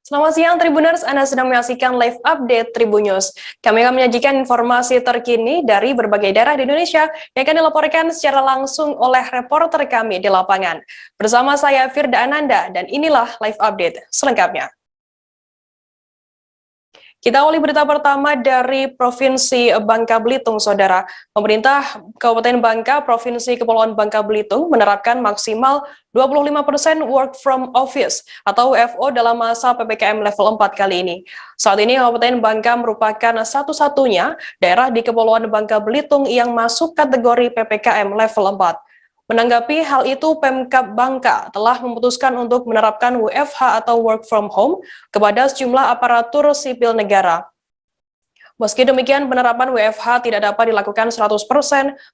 Selamat siang Tribuners, Anda sedang menyaksikan live update Tribun News. Kami akan menyajikan informasi terkini dari berbagai daerah di Indonesia yang akan dilaporkan secara langsung oleh reporter kami di lapangan. Bersama saya Firda Ananda dan inilah live update selengkapnya. Kita awali berita pertama dari Provinsi Bangka Belitung, Saudara. Pemerintah Kabupaten Bangka, Provinsi Kepulauan Bangka Belitung menerapkan maksimal 25% work from office atau WFO dalam masa PPKM level 4 kali ini. Saat ini Kabupaten Bangka merupakan satu-satunya daerah di Kepulauan Bangka Belitung yang masuk kategori PPKM level 4. Menanggapi hal itu, Pemkab Bangka telah memutuskan untuk menerapkan WFH atau work from home kepada sejumlah aparatur sipil negara. Meski demikian, penerapan WFH tidak dapat dilakukan 100%,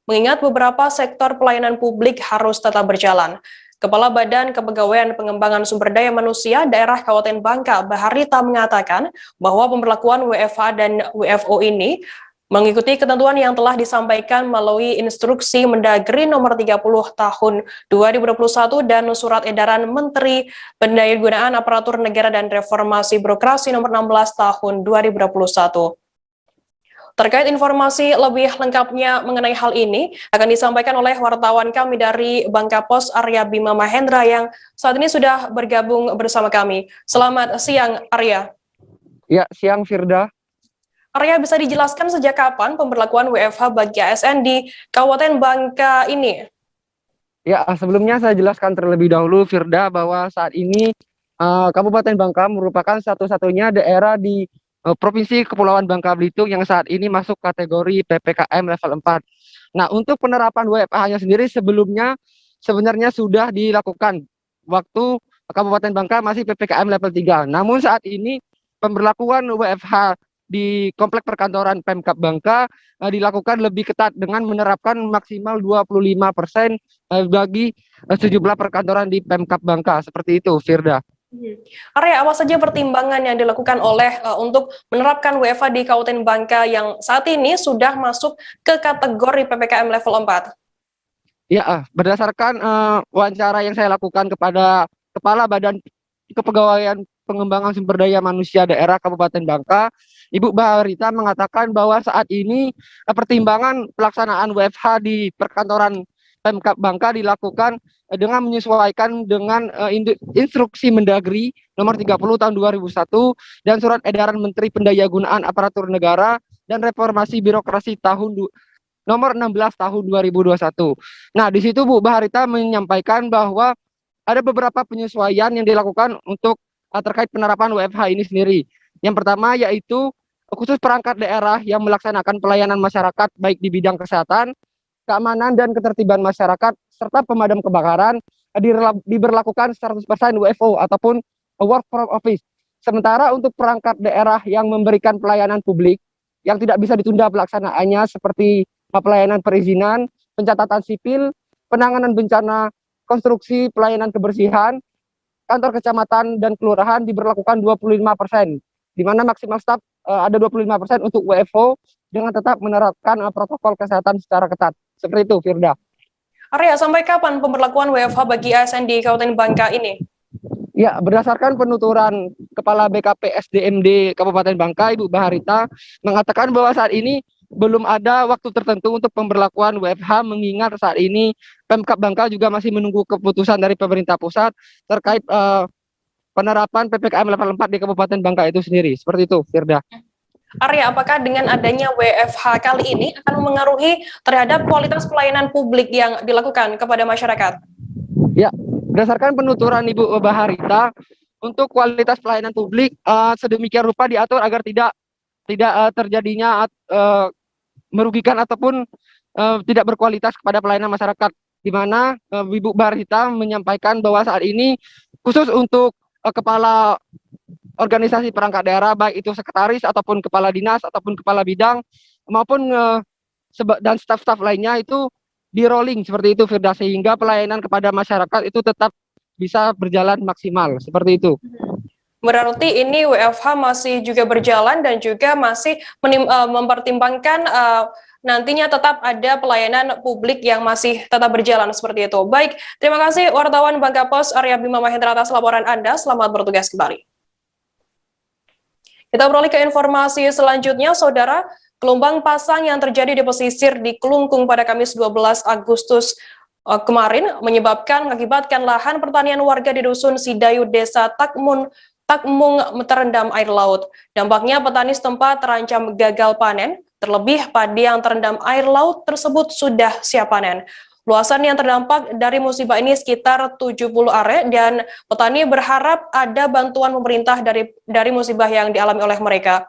mengingat beberapa sektor pelayanan publik harus tetap berjalan. Kepala Badan Kepegawaian Pengembangan Sumber Daya Manusia Daerah Kabupaten Bangka, Baharita, mengatakan bahwa pemberlakuan WFH dan WFO ini mengikuti ketentuan yang telah disampaikan melalui Instruksi Mendagri Nomor 30 Tahun 2021 dan Surat Edaran Menteri Pendayagunaan Aparatur Negara dan Reformasi Birokrasi Nomor 16 Tahun 2021. Terkait informasi lebih lengkapnya mengenai hal ini akan disampaikan oleh wartawan kami dari Bangka Pos, Arya Bima Mahendra, yang saat ini sudah bergabung bersama kami. Selamat siang, Arya. Ya, siang Firda. Arya, bisa dijelaskan sejak kapan pemberlakuan WFH bagi ASN di Kabupaten Bangka ini? Ya, sebelumnya saya jelaskan terlebih dahulu Firda bahwa saat ini Kabupaten Bangka merupakan satu-satunya daerah di Provinsi Kepulauan Bangka Belitung yang saat ini masuk kategori PPKM level 4. Nah, untuk penerapan WFH-nya sendiri sebelumnya sebenarnya sudah dilakukan waktu Kabupaten Bangka masih PPKM level 3. Namun saat ini pemberlakuan WFH di Komplek Perkantoran Pemkab Bangka dilakukan lebih ketat dengan menerapkan maksimal 25% bagi sejumlah perkantoran di Pemkab Bangka. Seperti itu, Firda. Arya, apa saja pertimbangan yang dilakukan oleh untuk menerapkan WFH di Kabupaten Bangka yang saat ini sudah masuk ke kategori PPKM level 4? Ya, berdasarkan wawancara yang saya lakukan kepada Kepala Badan Kepegawaian Pengembangan Sumber Daya Manusia Daerah Kabupaten Bangka, Ibu Baharita mengatakan bahwa saat ini pertimbangan pelaksanaan WFH di perkantoran Pemkab Bangka dilakukan dengan menyesuaikan dengan Instruksi Mendagri Nomor 30 Tahun 2001 dan Surat Edaran Menteri Pendayagunaan Aparatur Negara dan Reformasi Birokrasi Nomor 16 Tahun 2021. Nah, di situ Bu Baharita menyampaikan bahwa ada beberapa penyesuaian yang dilakukan untuk terkait penerapan WFH ini sendiri. Yang pertama yaitu khusus perangkat daerah yang melaksanakan pelayanan masyarakat baik di bidang kesehatan, keamanan dan ketertiban masyarakat serta pemadam kebakaran diberlakukan 100% WFO ataupun work from office. Sementara untuk perangkat daerah yang memberikan pelayanan publik yang tidak bisa ditunda pelaksanaannya seperti pelayanan perizinan, pencatatan sipil, penanganan bencana, konstruksi, pelayanan kebersihan, kantor kecamatan dan kelurahan diberlakukan 25%, di mana maksimal staf ada 25% untuk WFO dengan tetap menerapkan protokol kesehatan secara ketat. Seperti itu, Firda. Arya, sampai kapan pemberlakuan WFH bagi ASN di Kabupaten Bangka ini? Ya, berdasarkan penuturan Kepala BKP SDMD Kabupaten Bangka, Ibu Baharita, mengatakan bahwa saat ini belum ada waktu tertentu untuk pemberlakuan WFH, mengingat saat ini Pemkab Bangka juga masih menunggu keputusan dari pemerintah pusat terkait penerapan PPKM level 4 di Kabupaten Bangka itu sendiri. Seperti itu, Firda. Arya, apakah dengan adanya WFH kali ini akan mengaruhi terhadap kualitas pelayanan publik yang dilakukan kepada masyarakat? Ya, berdasarkan penuturan Ibu Baharita, untuk kualitas pelayanan publik sedemikian rupa diatur agar tidak terjadinya merugikan ataupun tidak berkualitas kepada pelayanan masyarakat, di mana Ibu Baharita menyampaikan bahwa saat ini khusus untuk kepala organisasi perangkat daerah, baik itu sekretaris ataupun kepala dinas ataupun kepala bidang maupun dan staf-staf lainnya itu di rolling seperti itu, Firda, sehingga pelayanan kepada masyarakat itu tetap bisa berjalan maksimal seperti itu. Berarti ini WFH masih juga berjalan dan juga masih mempertimbangkan nantinya tetap ada pelayanan publik yang masih tetap berjalan seperti itu. Baik, terima kasih wartawan Bangka Pos Arya Bima Mahendra atas laporan Anda. Selamat bertugas kembali. Kita beralih ke informasi selanjutnya, Saudara. Gelombang pasang yang terjadi di pesisir di Kelungkung pada Kamis 12 Agustus kemarin mengakibatkan lahan pertanian warga di Dusun Sidayu, Desa Takmung terendam air laut. Dampaknya petani setempat terancam gagal panen, terlebih padi yang terendam air laut tersebut sudah siap panen. Luasan yang terdampak dari musibah ini sekitar 70 are dan petani berharap ada bantuan pemerintah dari musibah yang dialami oleh mereka.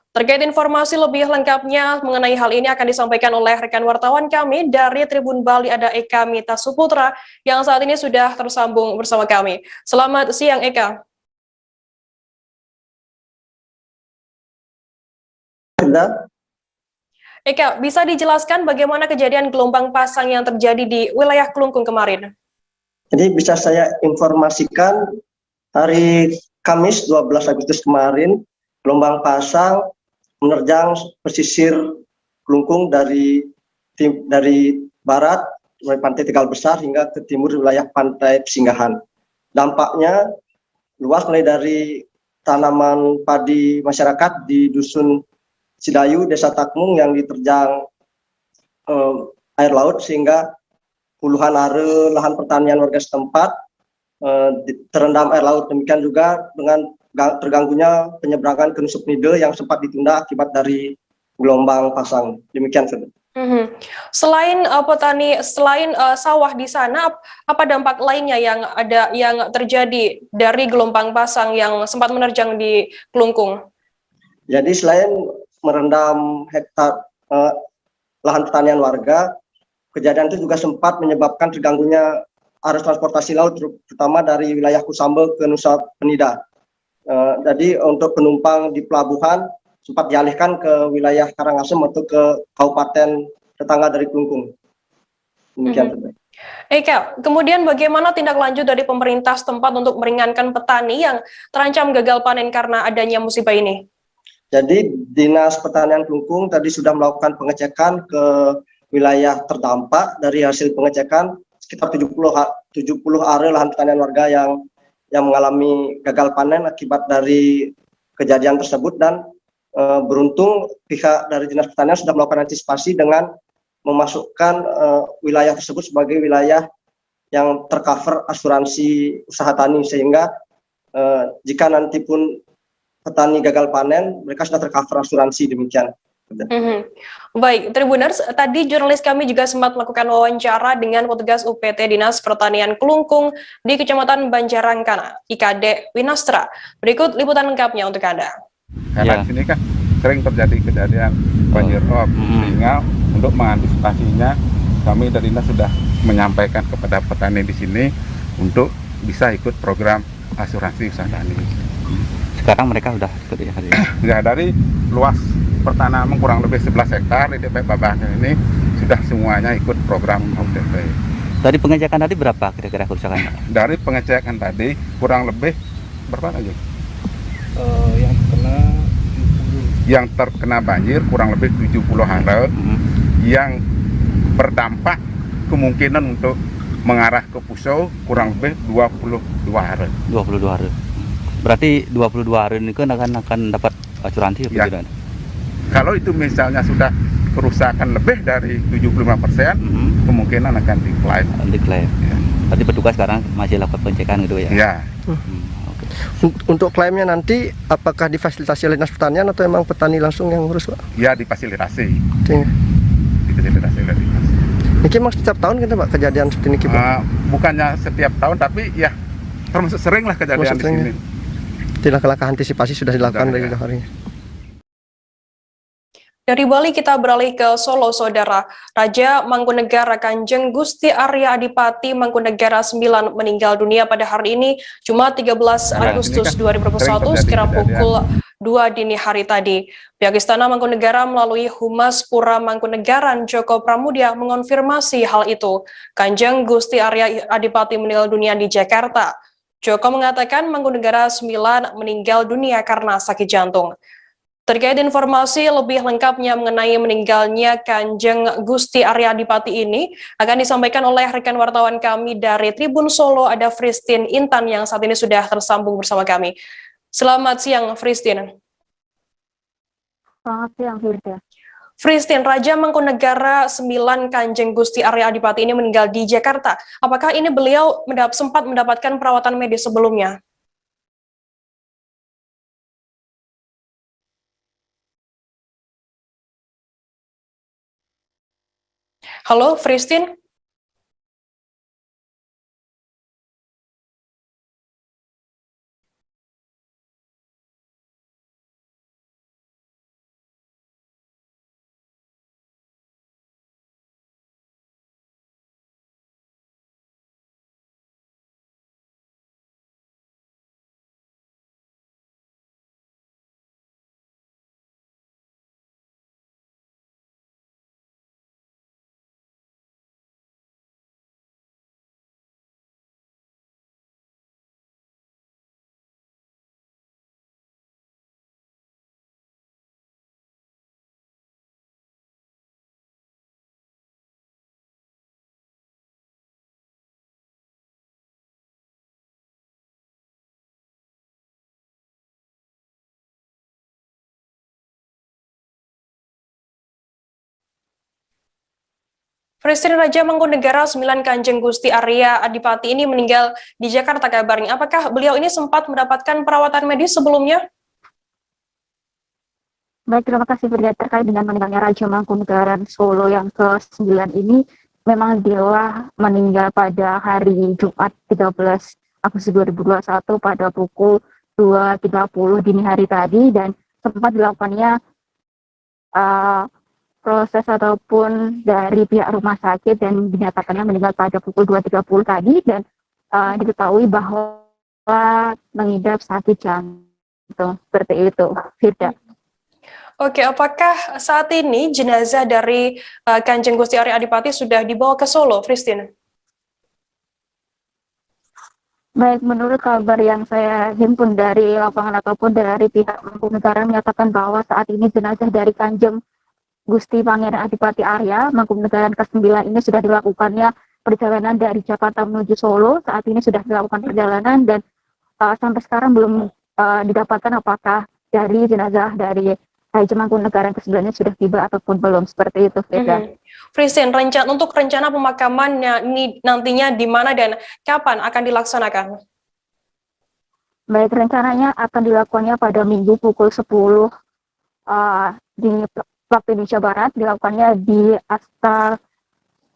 Terkait informasi lebih lengkapnya mengenai hal ini akan disampaikan oleh rekan wartawan kami dari Tribun Bali, ada Eka Mita Suputra yang saat ini sudah tersambung bersama kami. Selamat siang, Eka. Eka, bisa dijelaskan bagaimana kejadian gelombang pasang yang terjadi di wilayah Kelungkung kemarin? Jadi bisa saya informasikan hari Kamis 12 Agustus kemarin, gelombang pasang menerjang pesisir Kelungkung dari barat, mulai pantai Tegal Besar hingga ke timur wilayah pantai Pesinggahan. Dampaknya luas mulai dari tanaman padi masyarakat di Dusun Sidayu, Desa Takmung yang diterjang air laut sehingga puluhan are lahan pertanian warga setempat terendam air laut. Demikian juga dengan terganggunya penyeberangan ke Nusuk Nide yang sempat ditunda akibat dari gelombang pasang. Demikian, Saudara. Selain sawah di sana, apa dampak lainnya yang terjadi dari gelombang pasang yang sempat menerjang di Kelungkung? Jadi selain merendam hektar lahan pertanian warga, kejadian itu juga sempat menyebabkan terganggunya arus transportasi laut, terutama dari wilayah Kusambe ke Nusa Penida. Jadi untuk penumpang di pelabuhan sempat dialihkan ke wilayah Karangasem atau ke kabupaten tetangga dari Kelungkung. Demikian. Eka, kemudian bagaimana tindak lanjut dari pemerintah setempat untuk meringankan petani yang terancam gagal panen karena adanya musibah ini? Jadi Dinas Pertanian Kelungkung tadi sudah melakukan pengecekan ke wilayah terdampak. Dari hasil pengecekan sekitar 70 are lahan pertanian warga yang mengalami gagal panen akibat dari kejadian tersebut, dan beruntung pihak dari Dinas Pertanian sudah melakukan antisipasi dengan memasukkan wilayah tersebut sebagai wilayah yang tercover asuransi usaha tani, sehingga jika nanti pun petani gagal panen, mereka sudah tercover asuransi. Demikian. Baik, Tribuners, tadi jurnalis kami juga sempat melakukan wawancara dengan petugas UPT Dinas Pertanian Kelungkung di Kecamatan Banjarangkana, IKD Winastra. Berikut liputan lengkapnya untuk Anda. Karena di sini kan sering terjadi kejadian banjir rob, sehingga untuk mengantisipasinya kami dari Dinas sudah menyampaikan kepada petani di sini untuk bisa ikut program asuransi usaha tani. Sekarang mereka sudah ikut ya? Ya, dari luas pertanaman kurang lebih 11 hektar di DP Babakan ini sudah semuanya ikut program UTP. Dari pengecekan tadi berapa kira-kira kerusakan? Dari pengecekan tadi kurang lebih berapa aja? Yang terkena banjir kurang lebih 70 are, yang berdampak kemungkinan untuk mengarah ke Puso kurang lebih 22 are. 22 are. Berarti 22 are ini kan akan dapat asuransi ya. Tidak? Kalau itu misalnya sudah kerusakan lebih dari 75%, kemungkinan akan diklaim. Diklaim. Ya. Tadi petugas sekarang masih lakukan pengecekan gitu ya? Ya. Okay. Untuk klaimnya nanti apakah difasilitasi oleh Dinas Pertanian atau emang petani langsung yang ngurus, Pak? Ya, difasilitasi. Difasilitasi oleh Dinas. Ini memang setiap tahun kan, Pak, kejadian seperti ini, Pak? Bukannya setiap tahun, tapi ya termasuk sering lah kejadian di sini. Langkah-langkah antisipasi sudah dilakukan dari harinya. Dari Bali kita beralih ke Solo, Saudara. Raja Mangkunegara Kanjeng Gusti Arya Adipati Mangkunegara IX meninggal dunia pada hari ini, Jumat 13 Agustus 2021, sekira pukul 2 dini hari tadi. Pihak Istana Mangkunegara melalui Humas Pura Mangkunegaran Joko Pramudia mengonfirmasi hal itu. Kanjeng Gusti Arya Adipati meninggal dunia di Jakarta. Joko mengatakan Mangkunegara IX meninggal dunia karena sakit jantung. Terkait informasi lebih lengkapnya mengenai meninggalnya Kanjeng Gusti Arya Adipati ini akan disampaikan oleh rekan wartawan kami dari Tribun Solo, ada Fristin Intan yang saat ini sudah tersambung bersama kami. Selamat siang, Fristin. Selamat siang, Firda. Fristin, Raja Mangkunegara 9 Kanjeng Gusti Arya Adipati ini meninggal di Jakarta. Apakah ini beliau sempat mendapatkan perawatan medis sebelumnya? Halo, Fristin? Presiden Raja Mangkunegara 9 Kanjeng Gusti Arya Adipati ini meninggal di Jakarta kabarnya. Apakah beliau ini sempat mendapatkan perawatan medis sebelumnya? Baik, terima kasih Firda. Terkait dengan meninggalnya Raja Mangkunagaran Solo yang ke-9 ini, memang dia meninggal pada hari Jumat 13 Agustus 2021 pada pukul 2.30 dini hari tadi, dan sempat dilakukannya proses ataupun dari pihak rumah sakit dan dinyatakannya meninggal pada pukul 2.30 tadi, dan diketahui bahwa mengidap sakit jantung. Seperti itu, Firda. Oke, apakah saat ini jenazah dari Kanjeng Gusti Arya Adipati sudah dibawa ke Solo, Fristin? Baik, menurut kabar yang saya himpun dari lapangan ataupun dari pihak Mangkunegara menyatakan bahwa saat ini jenazah dari Kanjeng Gusti Pangeran Adipati Arya Mangkunagaran ke-9 ini sudah dilakukannya perjalanan dari Jakarta menuju Solo. Saat ini sudah dilakukan perjalanan dan sampai sekarang belum didapatkan apakah dari jenazah dari Raja Mangkunagaran ke-9 ini sudah tiba ataupun belum. Seperti itu, Firda. Fristin, untuk rencana pemakamannya ini nantinya di mana dan kapan akan dilaksanakan? Baik, rencananya akan dilakukannya pada Minggu pukul 10 di waktu Indonesia Barat, dilakukannya di Asta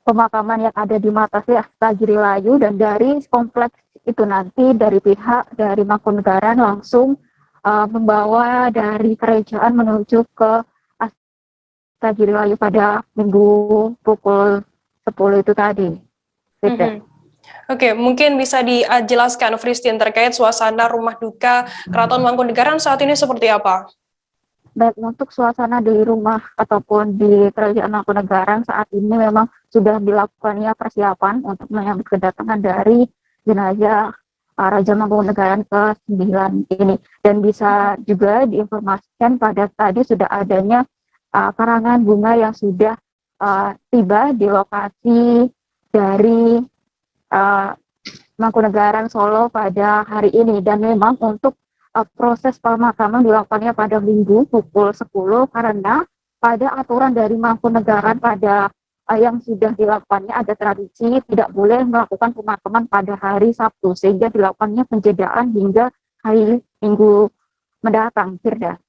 pemakaman yang ada di Matasi, Asta Girilayu, dan dari kompleks itu nanti dari pihak dari Mangkunagaran langsung membawa dari kerajaan menuju ke Asta Girilayu pada Minggu pukul 10 itu tadi. Oke, mungkin bisa dijelaskan, Fristin, terkait suasana rumah duka Keraton Mangkunagaran saat ini seperti apa? Baik, untuk suasana di rumah ataupun di Kerajaan Mangkunagaran saat ini memang sudah dilakukannya persiapan untuk menyambut kedatangan dari jenazah Raja Mangkunagaran ke-9 ini. Dan bisa juga diinformasikan pada tadi sudah adanya karangan bunga yang sudah tiba di lokasi dari Mangkunagaran Solo pada hari ini. Dan memang untuk proses pemakaman dilakukannya pada Minggu pukul 10 karena pada aturan dari Mangkunagaran pada yang sudah dilakukannya ada tradisi tidak boleh melakukan pemakaman pada hari Sabtu, sehingga dilakukannya penjedaan hingga hari Minggu mendatang, Firda.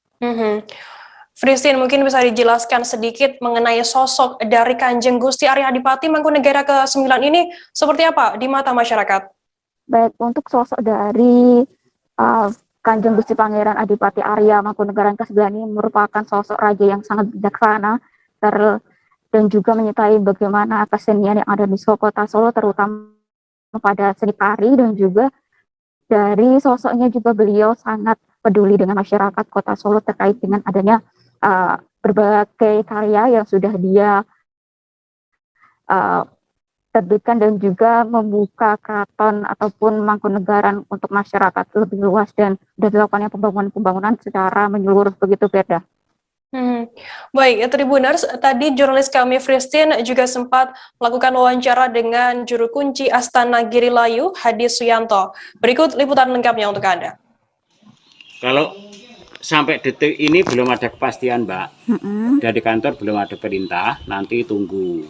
Fristin, mungkin bisa dijelaskan sedikit mengenai sosok dari Kanjeng Gusti Arya Adipati Mangkunegara ke-9 ini seperti apa di mata masyarakat? Baik, untuk sosok dari Kanjeng Gusti Pangeran Adipati Arya Mangkunagaran ke-9 ini merupakan sosok raja yang sangat bijaksana dan juga menyertai bagaimana kesenian yang ada di kota Solo, terutama pada seni tari, dan juga dari sosoknya juga beliau sangat peduli dengan masyarakat kota Solo terkait dengan adanya berbagai karya yang sudah dia terbitkan dan juga membuka keraton ataupun Mangkunagaran untuk masyarakat lebih luas dan sudah dilakukannya pembangunan secara menyeluruh, begitu, Firda. Baik, Tribuners, tadi jurnalis kami Fristin juga sempat melakukan wawancara dengan juru kunci Astana Girilayu, Hadi Suyanto. Berikut liputan lengkapnya untuk Anda. Kalau sampai detik ini belum ada kepastian, Mbak. Mm-mm. Dari kantor belum ada perintah, nanti tunggu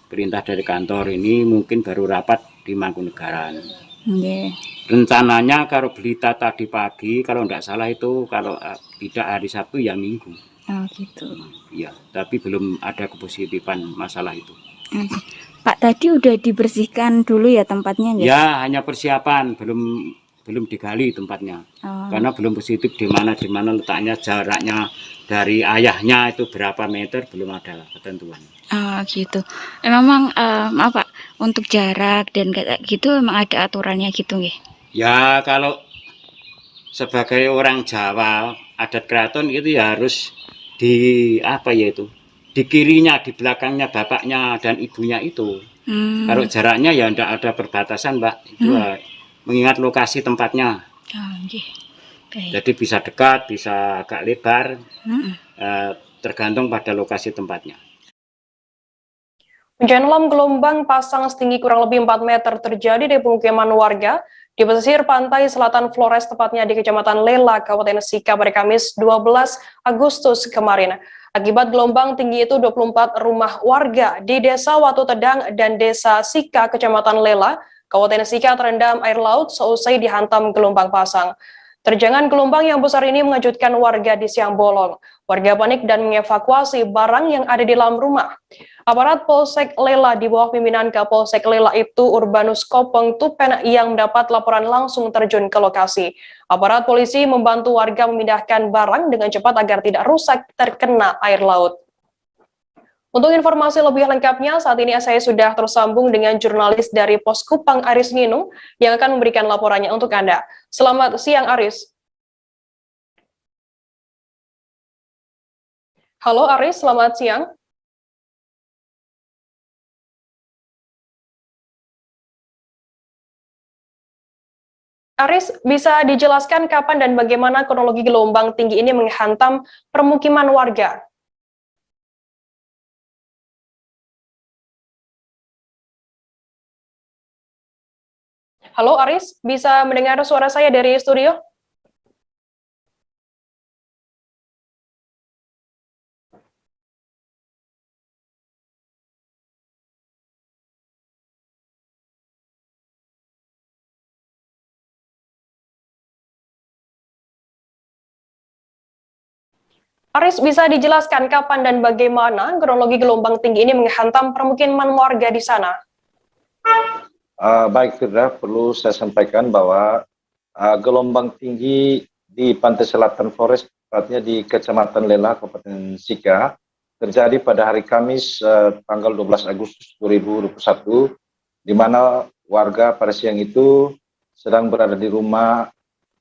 perintah dari kantor ini mungkin baru rapat di Mangkunegaran. Nggih. Rencananya kalau berita tadi pagi, kalau tidak salah itu kalau tidak hari Sabtu ya Minggu. Oh gitu. Ya, tapi belum ada kepositifan masalah itu. Oke. Pak, tadi udah dibersihkan dulu ya tempatnya nggak? Ya, hanya persiapan, belum digali tempatnya. Oh. Karena belum positif di mana letaknya, jaraknya dari ayahnya itu berapa meter belum ada ketentuan. Oh gitu. Memang maaf Pak, untuk jarak dan kayak gitu memang ada aturannya gitu nggih? Ya, kalau sebagai orang Jawa, adat keraton itu ya harus di apa ya itu? Di kirinya, di belakangnya bapaknya dan ibunya itu. Kalau jaraknya ya tidak ada perbatasan, Mbak. Itu mengingat lokasi tempatnya. Oh, nggih. Baik. Jadi bisa dekat, bisa agak lebar, tergantung pada lokasi tempatnya. Hujan alam gelombang pasang setinggi kurang lebih 4 meter terjadi di pemukiman warga di pesisir pantai selatan Flores, tepatnya di Kecamatan Lela, Kabupaten Sika pada Kamis 12 Agustus kemarin. Akibat gelombang tinggi itu 24 rumah warga di Desa Watu Tedang dan Desa Sika, Kecamatan Lela, Kabupaten Sika terendam air laut seusai dihantam gelombang pasang. Terjangan gelombang yang besar ini mengejutkan warga di siang bolong. Warga panik dan mengevakuasi barang yang ada di dalam rumah. Aparat Polsek Lela di bawah pimpinan Kapolsek Lela itu Urbanus Kopeng Tupen yang mendapat laporan langsung terjun ke lokasi. Aparat polisi membantu warga memindahkan barang dengan cepat agar tidak rusak terkena air laut. Untuk informasi lebih lengkapnya, saat ini saya sudah tersambung dengan jurnalis dari Pos Kupang Aris Ninung yang akan memberikan laporannya untuk Anda. Selamat siang, Aris. Halo Aris, selamat siang. Aris, bisa dijelaskan kapan dan bagaimana kronologi gelombang tinggi ini menghantam permukiman warga? Halo Aris, bisa mendengar suara saya dari studio? Aris, bisa dijelaskan kapan dan bagaimana kronologi gelombang tinggi ini menghantam permukiman warga di sana? Baik, Firda, perlu saya sampaikan bahwa gelombang tinggi di pantai selatan Flores, tepatnya di Kecamatan Lela, Kabupaten Sika, terjadi pada hari Kamis tanggal 12 Agustus 2021, di mana warga pada siang itu sedang berada di rumah,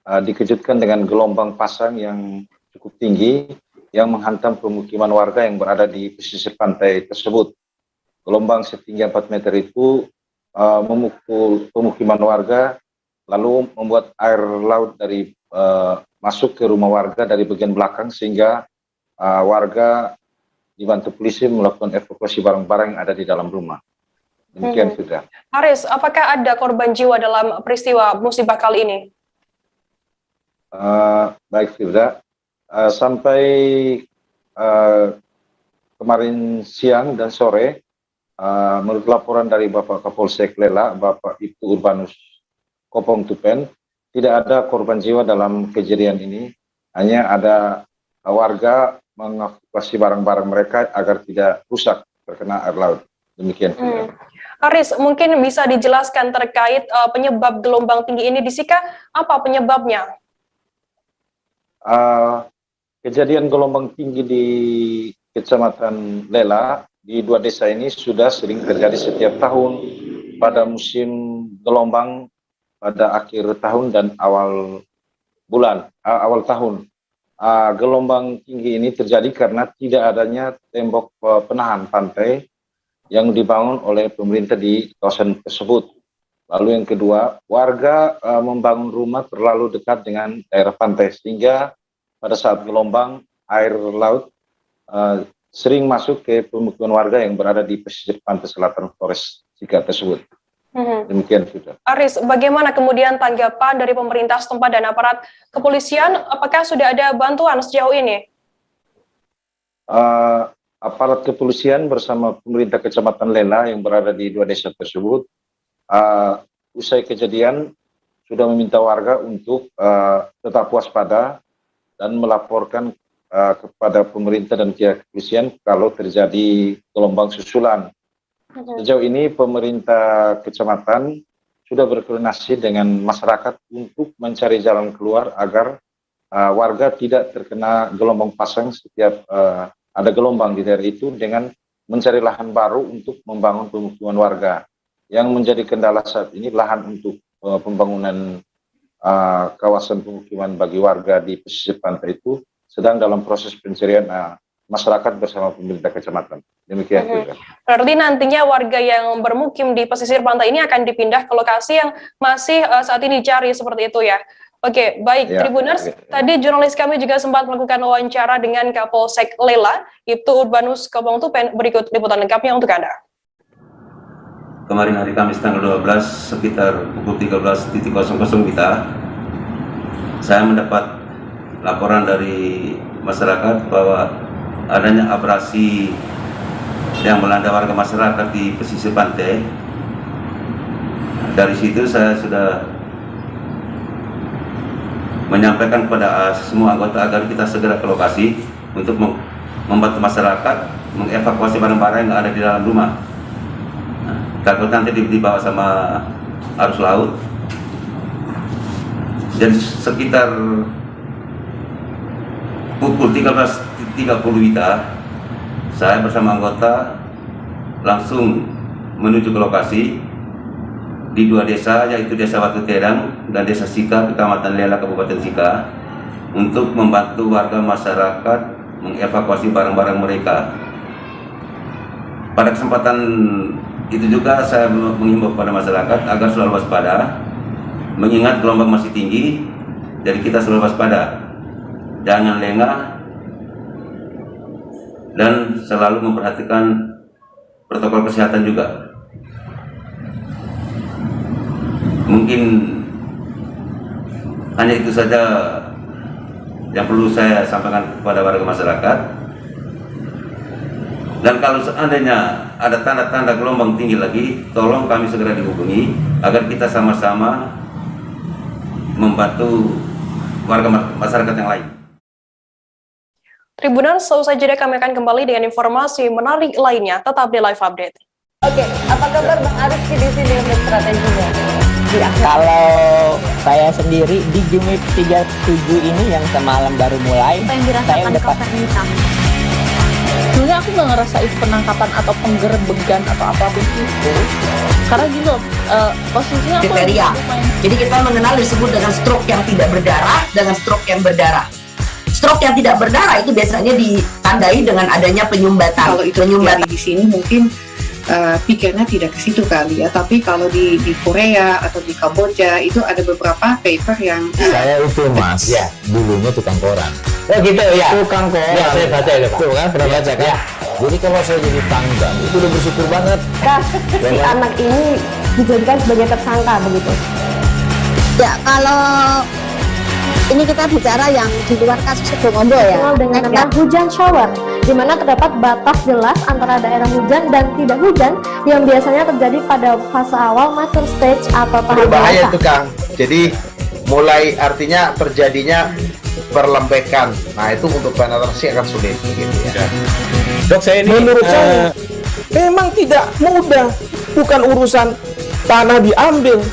dikejutkan dengan gelombang pasang yang cukup tinggi yang menghantam pemukiman warga yang berada di pesisir pantai tersebut. Gelombang setinggi 4 meter itu memukul pemukiman warga, lalu membuat air laut dari masuk ke rumah warga dari bagian belakang, sehingga warga dibantu polisi melakukan evakuasi barang-barang yang ada di dalam rumah. Demikian sudah. Aris, apakah ada korban jiwa dalam peristiwa musibah kali ini? Baik, Firda. Sampai kemarin siang dan sore, menurut laporan dari Bapak Kapolsek Lela, Bapak Ibtu Urbanus Kopong Tupen, tidak ada korban jiwa dalam kejadian ini. Hanya ada warga mengevakuasi barang-barang mereka agar tidak rusak terkena air laut. Demikian. Aris, mungkin bisa dijelaskan terkait penyebab gelombang tinggi ini di Sika, apa penyebabnya? Kejadian gelombang tinggi di Kecamatan Lela di dua desa ini sudah sering terjadi setiap tahun pada musim gelombang pada akhir tahun dan awal tahun. Gelombang tinggi ini terjadi karena tidak adanya tembok penahan pantai yang dibangun oleh pemerintah di kawasan tersebut. Lalu yang kedua, warga membangun rumah terlalu dekat dengan daerah pantai, sehingga pada saat gelombang air laut sering masuk ke pemukiman warga yang berada di pesisir pantai selatan Flores Sika tersebut. Demikian sudah. Aris, bagaimana kemudian tanggapan dari pemerintah setempat dan aparat kepolisian? Apakah sudah ada bantuan sejauh ini? Aparat kepolisian bersama pemerintah Kecamatan Lela yang berada di 2 desa tersebut, usai kejadian sudah meminta warga untuk tetap waspada dan melaporkan kepada pemerintah dan pihak kepolisian kalau terjadi gelombang susulan. Sejauh ini pemerintah kecamatan sudah berkoordinasi dengan masyarakat untuk mencari jalan keluar agar warga tidak terkena gelombang pasang setiap ada gelombang di daerah itu, dengan mencari lahan baru untuk membangun pemukiman warga. Yang menjadi kendala saat ini lahan untuk pembangunan kawasan pemukiman bagi warga di pesisir pantai itu sedang dalam proses pencarian masyarakat bersama pemerintah kecamatan. Demikian juga. Berarti nantinya warga yang bermukim di pesisir pantai ini akan dipindah ke lokasi yang masih saat ini dicari, seperti itu ya. Oke, baik, Ya, Tribuners. Tadi jurnalis kami juga sempat melakukan wawancara dengan Kapolsek Lela, itu Urbanus Kobongtupen. Berikut liputan lengkapnya untuk Anda. Kemarin hari Kamis tanggal 12 sekitar pukul 13.00 WITA, saya mendapat laporan dari masyarakat bahwa adanya abrasi yang melanda warga masyarakat di pesisir pantai. Dari situ saya sudah menyampaikan kepada semua anggota agar kita segera ke lokasi untuk membantu masyarakat mengevakuasi barang-barang yang ada di dalam rumah. Takut nanti dibawa sama arus laut. Dan sekitar pukul 13.30 WITA, saya bersama anggota langsung menuju ke lokasi di 2 desa, yaitu Desa Batu Terang dan Desa Sika, Kecamatan Lela, Kabupaten Sika, untuk membantu warga masyarakat mengevakuasi barang-barang mereka. Pada kesempatan itu juga saya menghimbau kepada masyarakat agar selalu waspada, mengingat gelombang masih tinggi, jadi kita selalu waspada, jangan lengah, dan selalu memperhatikan protokol kesehatan juga. Mungkin hanya itu saja yang perlu saya sampaikan kepada warga masyarakat. Dan kalau seandainya ada tanda-tanda gelombang tinggi lagi, tolong kami segera dihubungi agar kita sama-sama membantu warga masyarakat yang lain. Tribuners, seusai jeda kami akan kembali dengan informasi menarik lainnya. Tetap di Live Update. Oke, apa kabar Bang Aris di sini untuk strateginya? Kalau saya sendiri di Jumip 37 ini yang semalam baru mulai, saya udah sebenarnya aku nggak ngerasa itu penangkapan atau penggerbegan atau apapun itu, karena gitu posisinya aku kriteria. Jadi kita mengenal disebut dengan stroke yang tidak berdarah dengan stroke yang berdarah. Stroke yang tidak berdarah itu biasanya ditandai dengan adanya penyumbatan. Kalau itu terjadi di sini mungkin pikirnya tidak ke situ kali ya, tapi kalau di Korea atau di Kamboja itu ada beberapa paper yang saya itu mas, ya dulunya tukang koran. Oh gitu ya, tukang koran. Ya saya baca ya Pak. Tuh kan pernah baca kan. Ya. Jadi kalau saya jadi tanggang itu udah bersyukur banget. Si anak ini dijadikan sebagai tersangka begitu. Ya kalau ini kita bicara yang di luar kasus Situbondo ya. Dengan nama hujan shower, di mana terdapat batas jelas antara daerah hujan dan tidak hujan yang biasanya terjadi pada fase awal master stage atau tahap berbahaya itu Kang. Jadi mulai artinya terjadinya perlembekan. Nah itu untuk penetrasi akan sulit gitu ya. Dok, saya ini menurut saya memang tidak mudah, bukan urusan tanah diambil.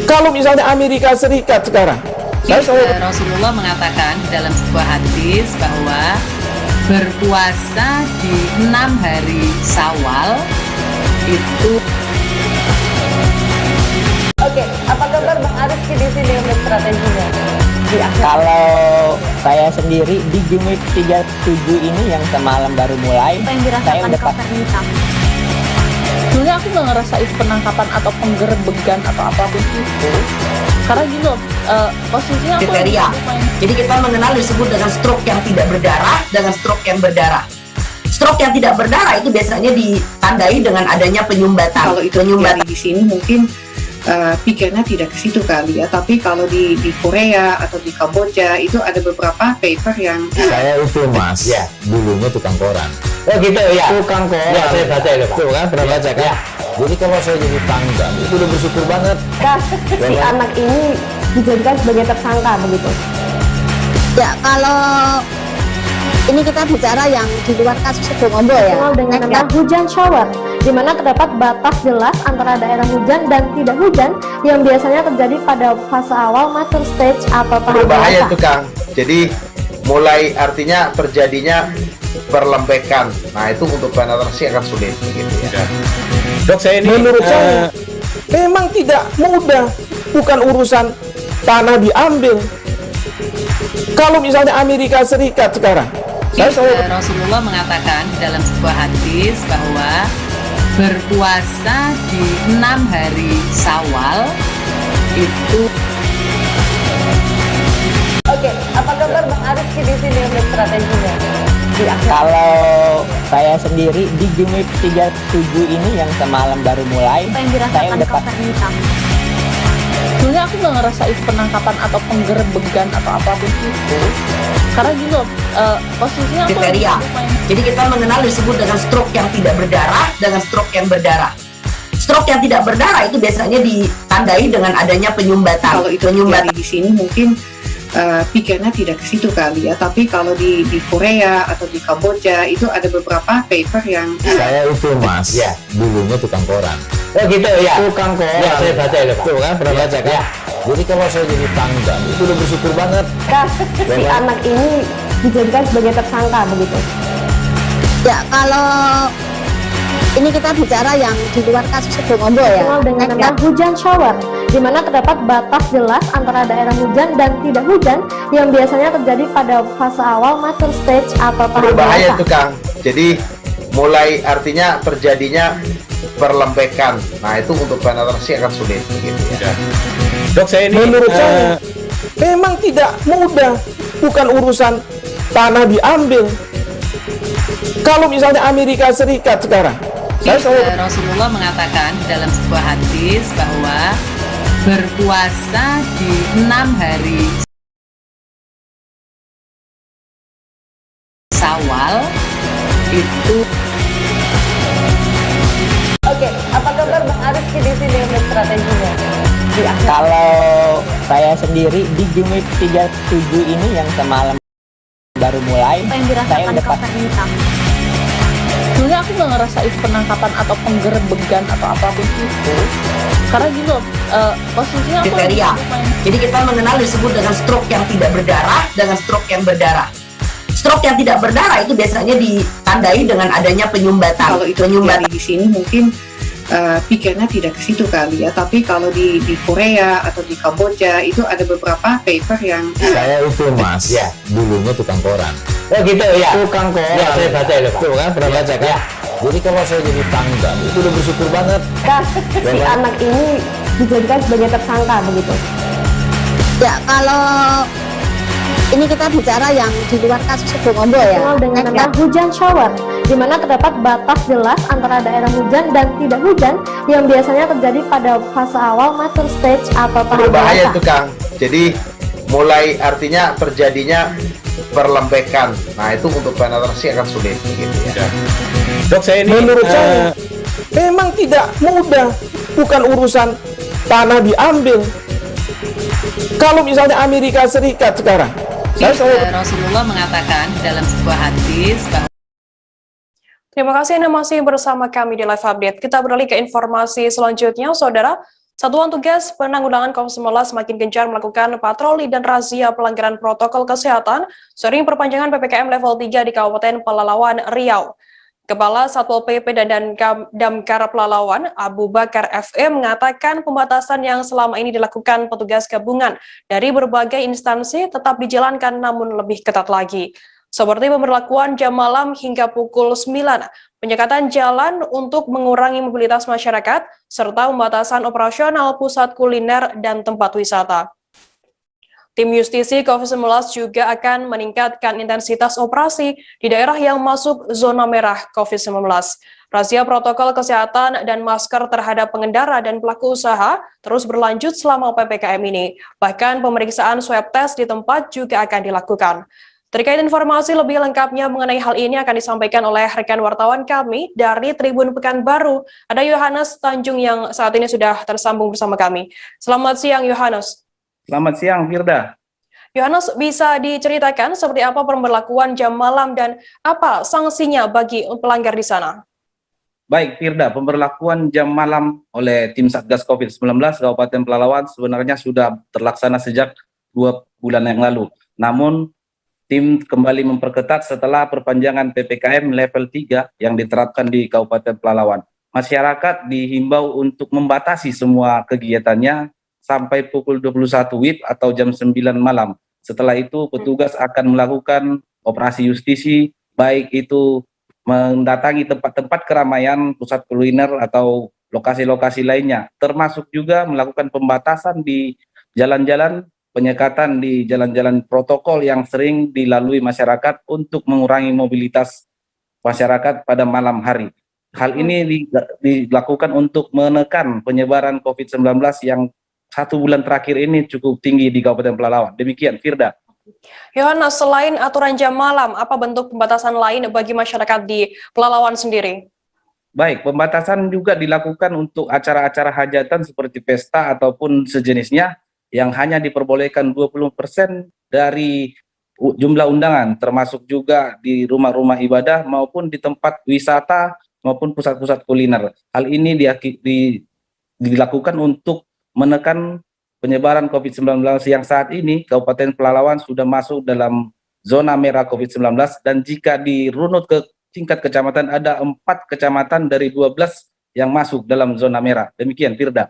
Kalau misalnya Amerika Serikat sekarang, Rasulullah mengatakan dalam sebuah hadis bahwa berpuasa di 6 hari Syawal itu. Oke, apa kabar Bang Aris di sini untuk strateginya? Kalau saya sendiri di Jumip 37 ini yang semalam baru mulai, saya udah sebenarnya aku nggak ngerasa itu penangkapan atau penggerbegan atau apapun itu, karena gitu posisinya aku kriteria. Jadi kita mengenal disebut dengan stroke yang tidak berdarah dengan stroke yang berdarah. Stroke yang tidak berdarah itu biasanya ditandai dengan adanya penyumbatan. Kalau itu terjadi di sini mungkin pikirnya tidak ke situ kali ya, tapi kalau di Korea atau di Kamboja itu ada beberapa paper yang saya itu mas, ya dulunya tukang koran. Oh gitu ya, tukang koran. Ya saya baca ya Pak. Tuh kan pernah baca kan? Ya. Jadi kalau saya jadi tangga itu udah bersyukur banget. Si anak ini dijadikan sebagai tersangka begitu. Ya kalau ini kita bicara yang di luar kasus Sebongombo ya. Dengan nama hujan shower, di mana terdapat batas jelas antara daerah hujan dan tidak hujan yang biasanya terjadi pada fase awal mature stage atau tahap Berbahaya dewasa. itu Kang. Jadi mulai artinya terjadinya perlembekan. Nah itu untuk penetrasi akan sulit gitu ya. Dok, saya ini menurut saya memang tidak mudah, bukan urusan tanah diambil. Kalau misalnya Amerika Serikat sekarang, Rasulullah mengatakan dalam sebuah hadis bahwa berpuasa di 6 hari Syawal itu. Oke, apa kabar Bang Arief di sini untuk strateginya? Kalau saya sendiri di Jumit 37 ini yang semalam baru mulai, saya udah Sebenarnya aku nggak ngerasa itu penangkapan atau penggerebegan atau apapun itu, karena gini loh, posisinya aku kriteria. Jadi kita mengenal disebut dengan stroke yang tidak berdarah dengan stroke yang berdarah. Stroke yang tidak berdarah itu biasanya ditandai dengan adanya penyumbatan. Kalau itu terjadi di sini mungkin pikirnya tidak ke situ kali ya, tapi kalau di Korea atau di Kamboja itu ada beberapa paper yang saya itu mas, ya dulunya tukang koran. Oh gitu ya, tukang koran. Ya saya baca ya Pak. Tuh kan pernah baca kan? Ya. Jadi kalau saya jadi tangga itu udah bersyukur banget. Si anak ini dijadikan sebagai tersangka begitu. Ya kalau ini kita bicara yang di luar kasus Sebongombo ya. Dengan nama hujan shower, di mana terdapat batas jelas antara daerah hujan dan tidak hujan yang biasanya terjadi pada fase awal mature stage atau tahap Berbahaya dewasa. itu Kang. Jadi mulai artinya terjadinya perlembekan. Nah itu untuk penetrasi akan sulit gitu ya. Dok, saya ini menurut saya memang tidak mudah, bukan urusan tanah diambil. Kalau misalnya Amerika Serikat sekarang, Rasulullah mengatakan dalam sebuah hadis bahwa berpuasa di 6 hari Syawal itu. Oke, apa kabar Bang Arief di sini untuk strateginya? Kalau saya sendiri di Jumit 37 ini yang semalam baru mulai, saya udah Sebenarnya aku nggak ngerasa itu penangkapan atau penggerebegan atau apapun itu, karena gini loh, posisinya aku kriteria. Jadi kita mengenal disebut dengan stroke yang tidak berdarah dengan stroke yang berdarah. Stroke yang tidak berdarah itu biasanya ditandai dengan adanya penyumbatan. Kalau itu terjadi di sini mungkin pikirnya tidak ke situ kali ya, tapi kalau di Korea atau di Kamboja itu ada beberapa paper yang saya itu mas, ya dulunya tukang koran. Oh gitu ya, tukang koran. Ya saya baca ya Pak. Tuh kan pernah baca kan? Ya. Jadi kalau saya jadi tangga itu udah bersyukur banget. Si anak ini dijadikan sebagai tersangka begitu. Ya kalau ini kita bicara yang di luar kasus Sebongombo ya. Dengan nama hujan shower, di mana terdapat batas jelas antara daerah hujan dan tidak hujan yang biasanya terjadi pada fase awal mature stage atau tahap Berbahaya dewasa. itu Kang. Jadi mulai artinya terjadinya perlembekan. Nah itu untuk penetrasi akan sulit gitu ya. Dok, saya ini menurut saya memang tidak mudah, bukan urusan tanah diambil. Kalau misalnya Amerika Serikat sekarang, Rasulullah mengatakan dalam sebuah hadis bahwa. Terima kasih Anda masih bersama kami di Live Update. Kita beralih ke informasi selanjutnya, Saudara. Satuan Tugas Penanggulangan COVID-19 semakin gencar melakukan patroli dan razia pelanggaran protokol kesehatan seiring perpanjangan PPKM level 3 di Kabupaten Pelalawan, Riau. Kepala Satpol PP dan Damkar Pelalawan, Abu Bakar FE, mengatakan pembatasan yang selama ini dilakukan petugas gabungan dari berbagai instansi tetap dijalankan namun lebih ketat lagi. Seperti pemberlakuan jam malam hingga pukul 9, penyekatan jalan untuk mengurangi mobilitas masyarakat, serta pembatasan operasional pusat kuliner dan tempat wisata. Tim Justisi COVID-19 juga akan meningkatkan intensitas operasi di daerah yang masuk zona merah COVID-19. Razia protokol kesehatan dan masker terhadap pengendara dan pelaku usaha terus berlanjut selama PPKM ini. Bahkan pemeriksaan swab test di tempat juga akan dilakukan. Terkait informasi lebih lengkapnya mengenai hal ini akan disampaikan oleh rekan wartawan kami dari Tribun Pekanbaru. Ada Yohanes Tanjung yang saat ini sudah tersambung bersama kami. Selamat siang, Yohanes. Selamat siang, Firda. Yohanes, bisa diceritakan seperti apa pemberlakuan jam malam dan apa sanksinya bagi pelanggar di sana? Baik, Firda, pemberlakuan jam malam oleh tim Satgas COVID-19 Kabupaten Pelalawan sebenarnya sudah terlaksana sejak 2 bulan yang lalu. Namun, tim kembali memperketat setelah perpanjangan PPKM level 3 yang diterapkan di Kabupaten Pelalawan. Masyarakat dihimbau untuk membatasi semua kegiatannya sampai pukul 21 WIB atau jam 9 malam. Setelah itu petugas akan melakukan operasi justisi, baik itu mendatangi tempat-tempat keramaian, pusat kuliner atau lokasi-lokasi lainnya, termasuk juga melakukan pembatasan di jalan-jalan, penyekatan di jalan-jalan protokol yang sering dilalui masyarakat untuk mengurangi mobilitas masyarakat pada malam hari. Hal ini dilakukan untuk menekan penyebaran COVID-19 yang 1 bulan terakhir ini cukup tinggi di Kabupaten Pelalawan. Demikian, Firda. Yohanes, selain aturan jam malam, apa bentuk pembatasan lain bagi masyarakat di Pelalawan sendiri? Baik, pembatasan juga dilakukan untuk acara-acara hajatan seperti pesta ataupun sejenisnya yang hanya diperbolehkan 20% dari jumlah undangan, termasuk juga di rumah-rumah ibadah maupun di tempat wisata maupun pusat-pusat kuliner. Hal ini dilakukan untuk menekan penyebaran COVID-19 yang saat ini Kabupaten Pelalawan sudah masuk dalam zona merah COVID-19 dan jika dirunut ke tingkat kecamatan ada 4 kecamatan dari 12 yang masuk dalam zona merah. Demikian, Firda.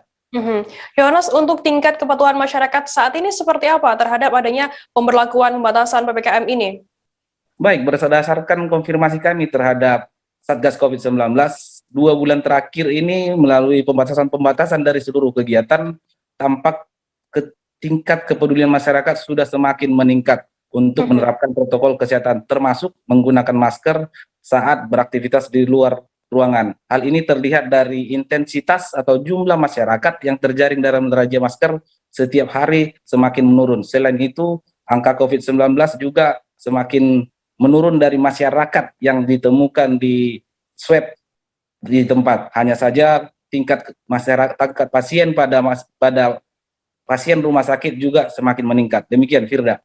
Yohanes, untuk tingkat kepatuhan masyarakat saat ini seperti apa terhadap adanya pemberlakuan pembatasan PPKM ini? Baik, berdasarkan konfirmasi kami terhadap Satgas COVID-19, 2 bulan terakhir ini melalui pembatasan-pembatasan dari seluruh kegiatan, tampak tingkat kepedulian masyarakat sudah semakin meningkat untuk menerapkan protokol kesehatan, termasuk menggunakan masker saat beraktivitas di luar ruangan. Hal ini terlihat dari intensitas atau jumlah masyarakat yang terjaring dalam razia masker setiap hari semakin menurun. Selain itu, angka COVID-19 juga semakin menurun dari masyarakat yang ditemukan di swab di tempat. Hanya saja tingkat masyarakat pasien pada pasien rumah sakit juga semakin meningkat. Demikian, Firda.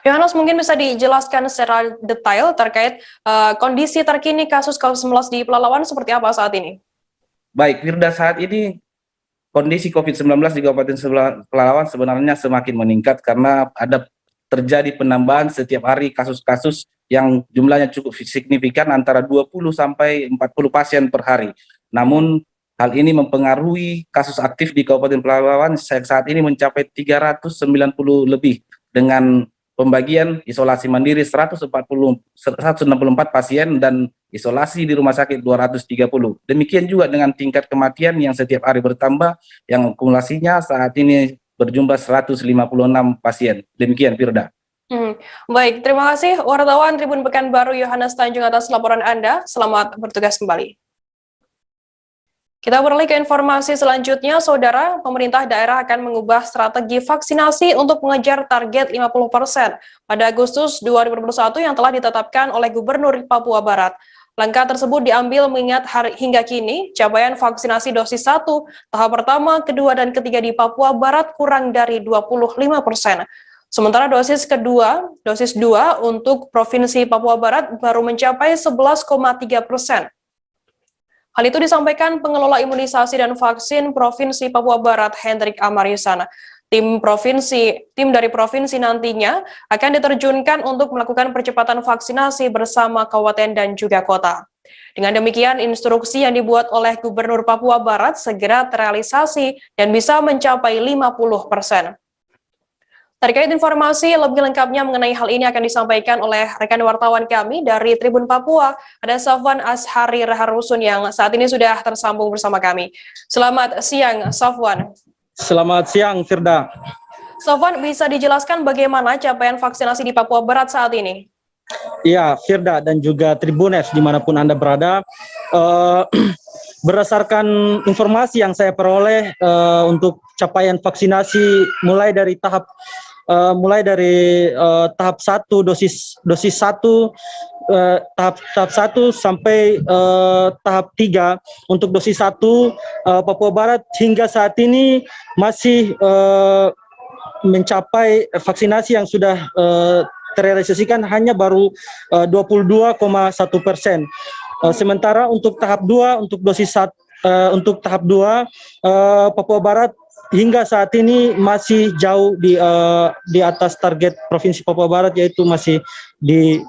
Yohanes, mungkin bisa dijelaskan secara detail terkait kondisi terkini kasus COVID-19 di Pelalawan seperti apa saat ini? Baik, Firda, saat ini kondisi COVID-19 di Kabupaten Pelalawan sebenarnya semakin meningkat karena ada terjadi penambahan setiap hari kasus-kasus yang jumlahnya cukup signifikan antara 20 sampai 40 pasien per hari. Namun hal ini mempengaruhi kasus aktif di Kabupaten Pelalawan saat ini mencapai 390 lebih dengan pembagian isolasi mandiri 164 pasien dan isolasi di rumah sakit 230. Demikian juga dengan tingkat kematian yang setiap hari bertambah yang akumulasinya saat ini berjumlah 156 pasien. Demikian, Firda. Baik, terima kasih wartawan Tribun Pekanbaru Yohanes Tanjung atas laporan Anda. Selamat bertugas kembali. Kita beralih ke informasi selanjutnya, Saudara. Pemerintah daerah akan mengubah strategi vaksinasi untuk mengejar target 50% pada Agustus 2021 yang telah ditetapkan oleh Gubernur Papua Barat. Langkah tersebut diambil mengingat hingga kini capaian vaksinasi dosis 1, tahap pertama, kedua, dan ketiga di Papua Barat kurang dari 25%. Sementara dosis 2 untuk Provinsi Papua Barat baru mencapai 11,3%. Hal itu disampaikan pengelola imunisasi dan vaksin Provinsi Papua Barat, Hendrik Amarisan. Tim dari provinsi nantinya akan diterjunkan untuk melakukan percepatan vaksinasi bersama kabupaten dan juga kota. Dengan demikian, instruksi yang dibuat oleh Gubernur Papua Barat segera terrealisasi dan bisa mencapai 50%. Terkait informasi lebih lengkapnya mengenai hal ini akan disampaikan oleh rekan wartawan kami dari Tribun Papua, ada Safwan Ashari Raharusun yang saat ini sudah tersambung bersama kami. Selamat siang, Safwan. Selamat siang, Firda. Sofwan, bisa dijelaskan bagaimana capaian vaksinasi di Papua Barat saat ini? Ya, Firda dan juga Tribuners dimanapun Anda berada, berdasarkan informasi yang saya peroleh untuk capaian vaksinasi mulai dari tahap tahap 1 dosis 1 tahap 1 sampai tahap 3 untuk dosis 1 Papua Barat hingga saat ini masih mencapai vaksinasi yang sudah terrealisasikan hanya baru 22,1%. Sementara untuk tahap 2 untuk dosis 1 untuk tahap 2 Papua Barat hingga saat ini masih jauh di atas target Provinsi Papua Barat, yaitu masih di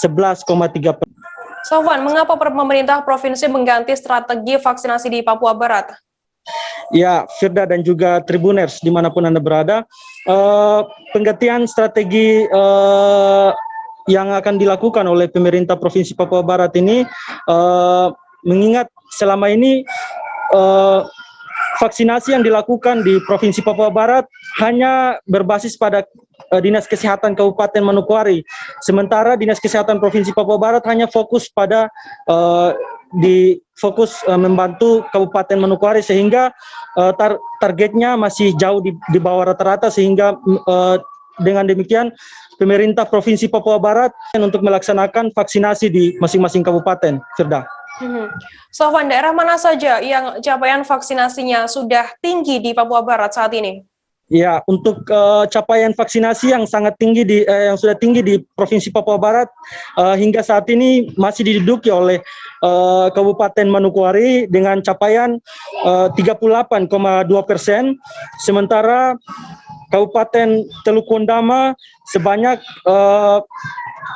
11,3%. Sofwan, mengapa pemerintah provinsi mengganti strategi vaksinasi di Papua Barat? Ya, Firda dan juga Tribuners dimanapun Anda berada, penggantian strategi yang akan dilakukan oleh pemerintah Provinsi Papua Barat ini mengingat selama ini vaksinasi yang dilakukan di Provinsi Papua Barat hanya berbasis pada Dinas Kesehatan Kabupaten Manokwari, sementara Dinas Kesehatan Provinsi Papua Barat hanya fokus pada membantu Kabupaten Manokwari, sehingga targetnya masih jauh di bawah rata-rata, sehingga dengan demikian pemerintah Provinsi Papua Barat untuk melaksanakan vaksinasi di masing-masing kabupaten. Firda. Sofwan, daerah mana saja yang capaian vaksinasinya sudah tinggi di Papua Barat saat ini? Ya, untuk capaian vaksinasi yang sangat tinggi yang sudah tinggi di Provinsi Papua Barat hingga saat ini masih diduduki oleh Kabupaten Manokwari dengan capaian 38,2%, sementara Kabupaten Teluk Kondama sebanyak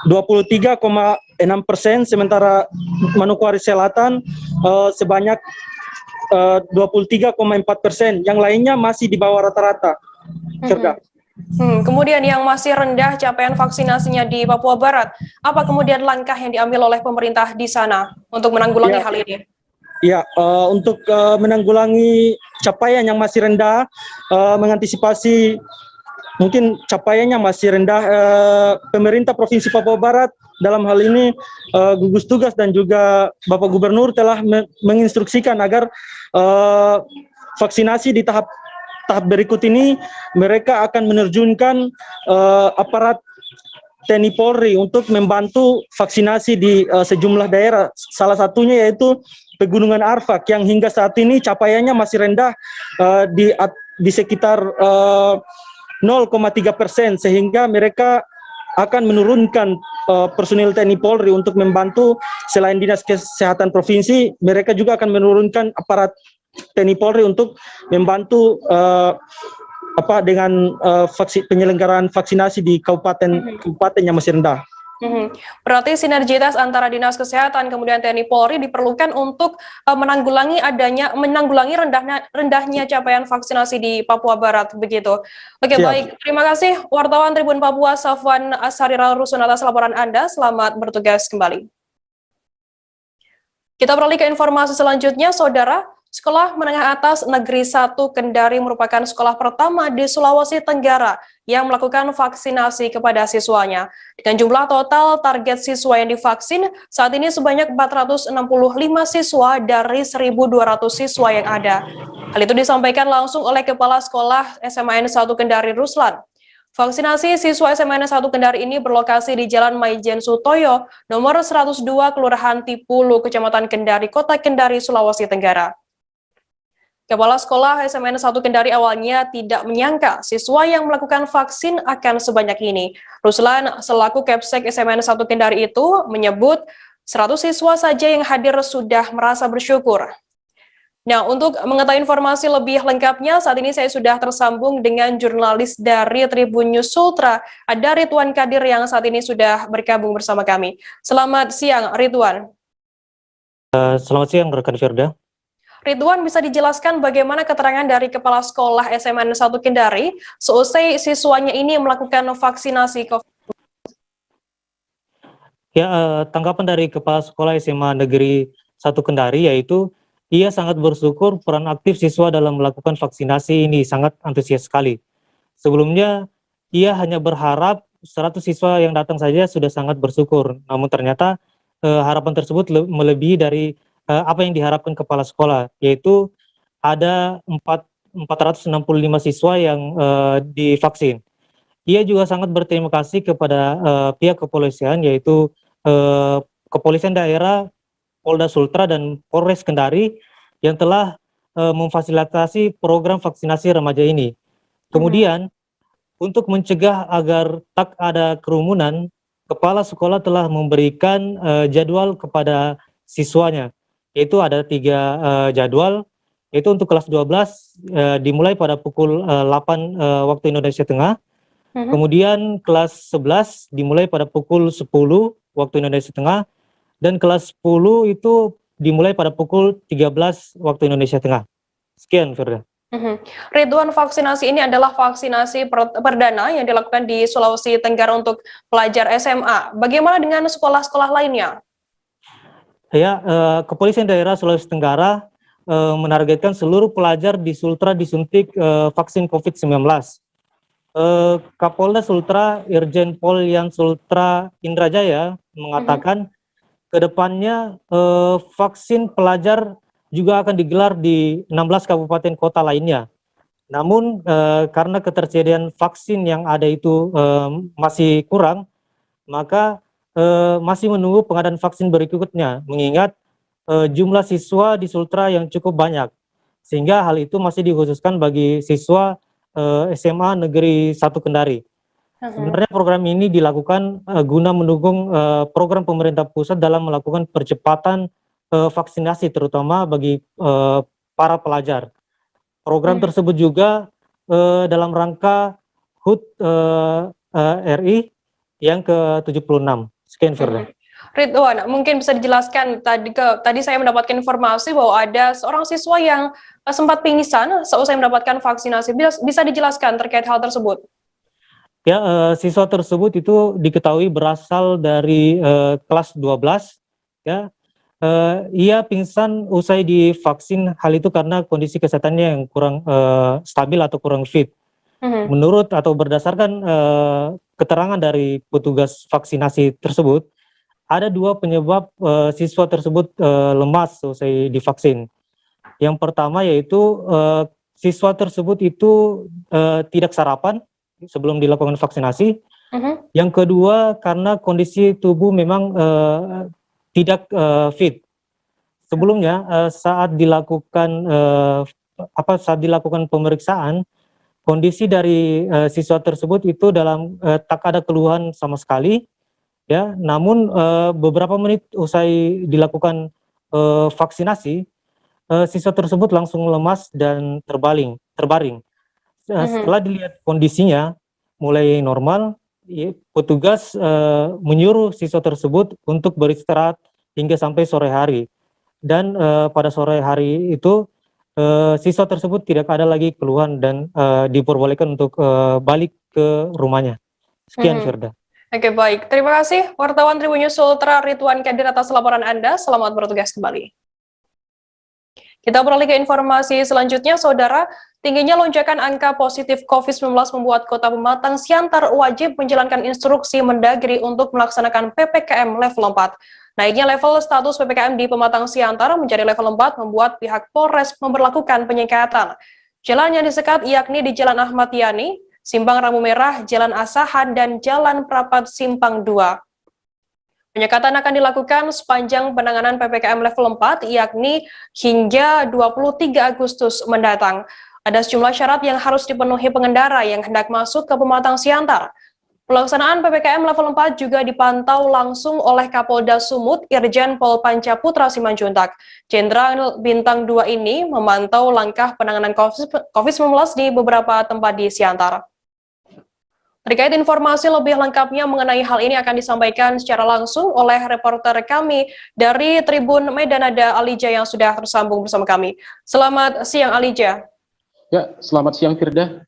23,6%, sementara Manokwari Selatan sebanyak 23,4%, yang lainnya masih di bawah rata-rata. Kemudian yang masih rendah capaian vaksinasinya di Papua Barat, apa kemudian langkah yang diambil oleh pemerintah di sana untuk menanggulangi hal ini? Ya, untuk menanggulangi capaian yang masih rendah, mengantisipasi mungkin capaiannya masih rendah, pemerintah Provinsi Papua Barat dalam hal ini gugus tugas dan juga Bapak Gubernur telah menginstruksikan agar vaksinasi di tahap berikut ini mereka akan menerjunkan aparat TNI Polri untuk membantu vaksinasi di sejumlah daerah, salah satunya yaitu Pegunungan Arfak yang hingga saat ini capaiannya masih rendah di sekitar 0,3%, sehingga mereka akan menurunkan personil TNI Polri untuk membantu. Selain Dinas Kesehatan Provinsi, mereka juga akan menurunkan aparat TNI Polri untuk membantu dengan penyelenggaraan vaksinasi di kabupaten yang masih rendah. Berarti sinergitas antara Dinas Kesehatan kemudian TNI Polri diperlukan untuk menanggulangi rendahnya capaian vaksinasi di Papua Barat, begitu. Oke, baik. Terima kasih wartawan Tribun Papua Sofwan Sarirah Rusun atas laporan Anda. Selamat bertugas kembali. Kita beralih ke informasi selanjutnya, Saudara. Sekolah Menengah Atas Negeri 1 Kendari merupakan sekolah pertama di Sulawesi Tenggara yang melakukan vaksinasi kepada siswanya. Dengan jumlah total target siswa yang divaksin, saat ini sebanyak 465 siswa dari 1.200 siswa yang ada. Hal itu disampaikan langsung oleh Kepala Sekolah SMAN 1 Kendari Ruslan. Vaksinasi siswa SMAN 1 Kendari ini berlokasi di Jalan Maijen Sutoyo, nomor 102, Kelurahan Tipulu, Kecamatan Kendari, Kota Kendari, Sulawesi Tenggara. Kepala Sekolah SMAN 1 Kendari awalnya tidak menyangka siswa yang melakukan vaksin akan sebanyak ini. Ruslan selaku Kepsek SMAN 1 Kendari itu menyebut 100 siswa saja yang hadir sudah merasa bersyukur. Nah, untuk mengetahui informasi lebih lengkapnya, saat ini saya sudah tersambung dengan jurnalis dari Tribun News Sultra, ada Ridwan Kadir yang saat ini sudah bergabung bersama kami. Selamat siang, Ridwan. Selamat siang, rekan Firda. Ridwan, bisa dijelaskan bagaimana keterangan dari Kepala Sekolah SMAN 1 Kendari seusai siswanya ini melakukan vaksinasi COVID? Ya, tanggapan dari Kepala Sekolah SMA Negeri 1 Kendari yaitu ia sangat bersyukur peran aktif siswa dalam melakukan vaksinasi ini sangat antusias sekali. Sebelumnya ia hanya berharap 100 siswa yang datang saja sudah sangat bersyukur. Namun ternyata harapan tersebut melebihi dari apa yang diharapkan kepala sekolah, yaitu ada 465 siswa yang divaksin. Ia juga sangat berterima kasih kepada pihak kepolisian, yaitu Kepolisian Daerah, Polda Sultra, dan Polres Kendari yang telah memfasilitasi program vaksinasi remaja ini. Kemudian, untuk mencegah agar tak ada kerumunan, kepala sekolah telah memberikan jadwal kepada siswanya, yaitu ada 3 jadwal, yaitu untuk kelas 12 dimulai pada pukul 8 waktu Indonesia Tengah, kemudian kelas 11 dimulai pada pukul 10 waktu Indonesia Tengah, dan kelas 10 itu dimulai pada pukul 13 waktu Indonesia Tengah. Sekian, Firda. Ridwan, vaksinasi ini adalah vaksinasi perdana yang dilakukan di Sulawesi Tenggara untuk pelajar SMA. Bagaimana dengan sekolah-sekolah lainnya? Ya, Kepolisian Daerah Sulawesi Tenggara menargetkan seluruh pelajar di Sultra disuntik vaksin COVID-19. Kapolda Sultra Irjen Pol Yan Sultra Indrajaya mengatakan kedepannya vaksin pelajar juga akan digelar di 16 kabupaten kota lainnya. Namun karena ketersediaan vaksin yang ada itu masih kurang, maka masih menunggu pengadaan vaksin berikutnya, mengingat jumlah siswa di Sultra yang cukup banyak, sehingga hal itu masih dikhususkan bagi siswa SMA Negeri 1 Kendari. Sebenarnya program ini dilakukan guna mendukung program pemerintah pusat dalam melakukan percepatan vaksinasi, terutama bagi para pelajar. Program tersebut juga dalam rangka HUT RI yang ke-76. Sekian, Firda. Ridwan, mungkin bisa dijelaskan, tadi saya mendapatkan informasi bahwa ada seorang siswa yang sempat pingsan seusai mendapatkan vaksinasi. Bisa dijelaskan terkait hal tersebut? Ya, siswa tersebut itu diketahui berasal dari kelas 12, ya. Ia pingsan usai divaksin, hal itu karena kondisi kesehatannya yang kurang stabil atau kurang fit. Menurut atau berdasarkan keterangan dari petugas vaksinasi tersebut, ada 2 penyebab siswa tersebut lemas usai divaksin. Yang pertama yaitu siswa tersebut itu tidak sarapan sebelum dilakukan vaksinasi. Yang kedua karena kondisi tubuh memang tidak fit. Sebelumnya saat dilakukan pemeriksaan, kondisi dari siswa tersebut itu dalam tak ada keluhan sama sekali, ya. Namun beberapa menit usai dilakukan vaksinasi, siswa tersebut langsung lemas dan terbaring. Setelah dilihat kondisinya mulai normal, petugas menyuruh siswa tersebut untuk beristirahat hingga sampai sore hari. Dan pada sore hari itu siswa tersebut tidak ada lagi keluhan dan diperbolehkan untuk balik ke rumahnya. Sekian, Firda. Oke, baik. Terima kasih wartawan Tribun News Sultra Ridwan Kadir atas laporan Anda. Selamat bertugas kembali. Kita beralih ke informasi selanjutnya, Saudara. Tingginya lonjakan angka positif COVID-19 membuat Kota Pematang Siantar wajib menjalankan instruksi Mendagri untuk melaksanakan PPKM level 4. Naiknya level status PPKM di Pematang Siantar menjadi level 4 membuat pihak Polres memberlakukan penyekatan. Jalan yang disekat yakni di Jalan Ahmad Yani, Simpang Rambu Merah, Jalan Asahan, dan Jalan Prapat Simpang 2. Penyekatan akan dilakukan sepanjang penanganan PPKM level 4, yakni hingga 23 Agustus mendatang. Ada sejumlah syarat yang harus dipenuhi pengendara yang hendak masuk ke Pematang Siantar. Pelaksanaan PPKM level 4 juga dipantau langsung oleh Kapolda Sumut, Irjen Pol Panca Putra Simanjuntak. Jenderal Bintang 2 ini memantau langkah penanganan COVID-19 di beberapa tempat di Siantar. Terkait informasi lebih lengkapnya mengenai hal ini akan disampaikan secara langsung oleh reporter kami dari Tribun Medan, ada Alija yang sudah tersambung bersama kami. Selamat siang, Alija. Ya, selamat siang, Firda.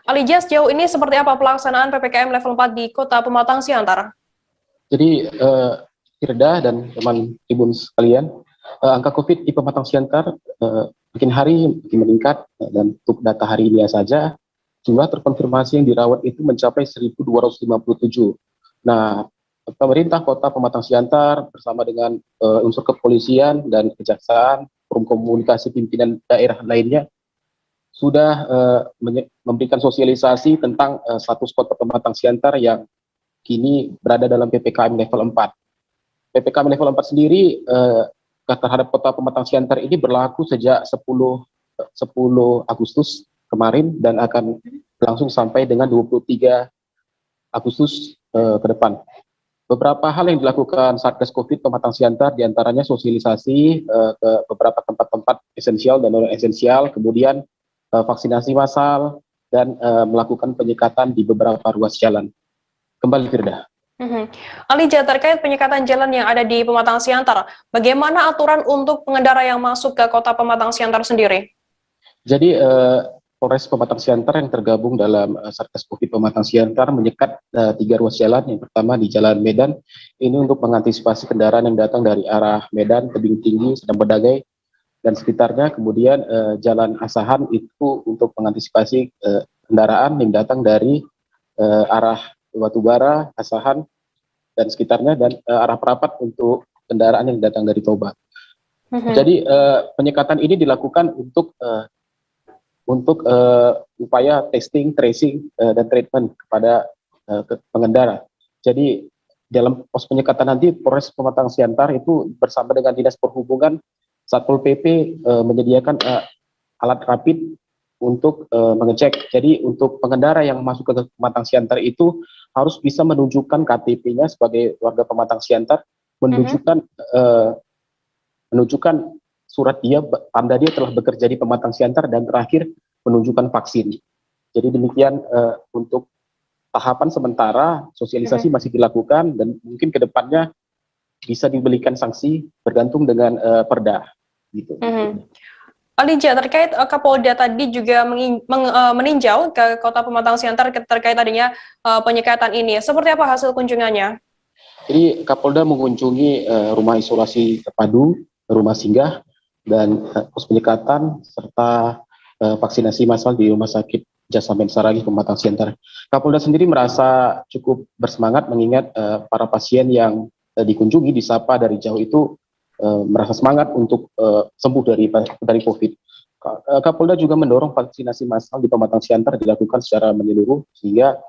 Alija, sejauh ini seperti apa pelaksanaan PPKM level 4 di Kota Pematang Siantar? Jadi, Firda dan teman Tribun sekalian, angka COVID di Pematang Siantar makin hari makin meningkat, dan untuk data hari ini saja, jumlah terkonfirmasi yang dirawat itu mencapai 1.257. Nah, pemerintah Kota Pematang Siantar bersama dengan unsur kepolisian dan kejaksaan, forum komunikasi pimpinan daerah lainnya sudah memberikan sosialisasi tentang status Kota Pematang Siantar yang kini berada dalam PPKM level 4. PPKM level 4 sendiri terhadap Kota Pematang Siantar ini berlaku sejak 10 Agustus kemarin dan akan berlangsung sampai dengan 23 Agustus ke depan. Beberapa hal yang dilakukan Satgas Covid Pematang Siantar diantaranya sosialisasi ke beberapa tempat-tempat esensial dan non esensial, kemudian vaksinasi massal dan melakukan penyekatan di beberapa ruas jalan. Kembali Firda. Alija, terkait penyekatan jalan yang ada di Pematang Siantar, bagaimana aturan untuk pengendara yang masuk ke Kota Pematang Siantar sendiri? Jadi Polres Pematang Siantar yang tergabung dalam Satgas Covid Pematang Siantar menyekat 3 ruas jalan. Yang pertama di Jalan Medan, ini untuk mengantisipasi kendaraan yang datang dari arah Medan, Tebing Tinggi, Sedang Bedagai, dan sekitarnya. Kemudian Jalan Asahan itu untuk mengantisipasi kendaraan yang datang dari arah Batubara, Asahan, dan sekitarnya, dan arah Perapat untuk kendaraan yang datang dari Toba. Jadi penyekatan ini dilakukan untuk upaya testing, tracing, dan treatment kepada pengendara. Jadi dalam pos penyekatan nanti Polres Pematang Siantar itu bersama dengan Dinas Perhubungan, Satpol PP menyediakan alat rapid untuk mengecek. Jadi untuk pengendara yang masuk ke Pematang Siantar itu harus bisa menunjukkan KTP-nya sebagai warga Pematang Siantar, menunjukkan surat tanda dia telah bekerja di Pematang Siantar, dan terakhir menunjukkan vaksin. Jadi demikian untuk tahapan sementara sosialisasi masih dilakukan, dan mungkin kedepannya bisa diberikan sanksi bergantung dengan perda. Gitu. Alija, terkait Kapolda tadi juga meninjau ke Kota Pematang Siantar terkait adanya penyekatan ini. Seperti apa hasil kunjungannya? Jadi Kapolda mengunjungi rumah isolasi terpadu, rumah singgah, dan pos penyekatan serta vaksinasi massal di Rumah Sakit Jasamen Saragi Pematang Siantar. Kapolda sendiri merasa cukup bersemangat mengingat para pasien yang dikunjungi, disapa dari jauh itu merasa semangat untuk sembuh dari COVID. Kapolda juga mendorong vaksinasi massal di Pematang Siantar dilakukan secara menyeluruh sehingga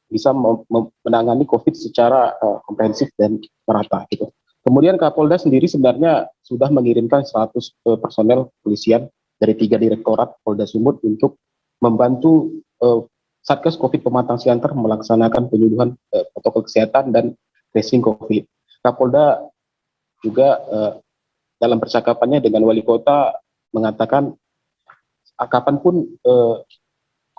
bisa menangani COVID secara komprehensif dan merata. Gitu. Kemudian Kapolda sendiri sebenarnya sudah mengirimkan 100 personel polisian dari 3 direktorat Polda Sumut untuk membantu Satgas Covid Pematang Siantar melaksanakan penyuluhan protokol kesehatan dan tracing COVID. Kapolda juga dalam percakapannya dengan wali kota mengatakan kapanpun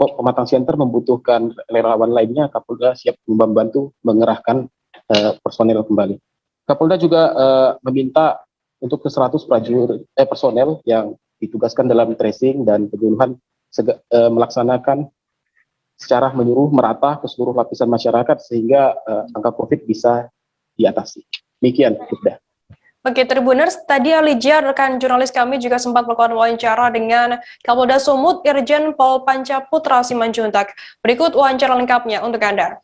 Pematang Siantar membutuhkan relawan lainnya, Kapolda siap membantu mengerahkan personel kembali. Kapolda juga meminta untuk ke 100 personel yang ditugaskan dalam tracing dan penyuluhan melaksanakan secara menyeluruh merata ke seluruh lapisan masyarakat sehingga angka COVID bisa diatasi. Demikian, sudah. Oke, Tribuners, tadi Alija, rekan jurnalis kami juga sempat melakukan wawancara dengan Kapolda Sumut, Irjen Pol Pancaputra Simanjuntak. Berikut wawancara lengkapnya untuk Anda.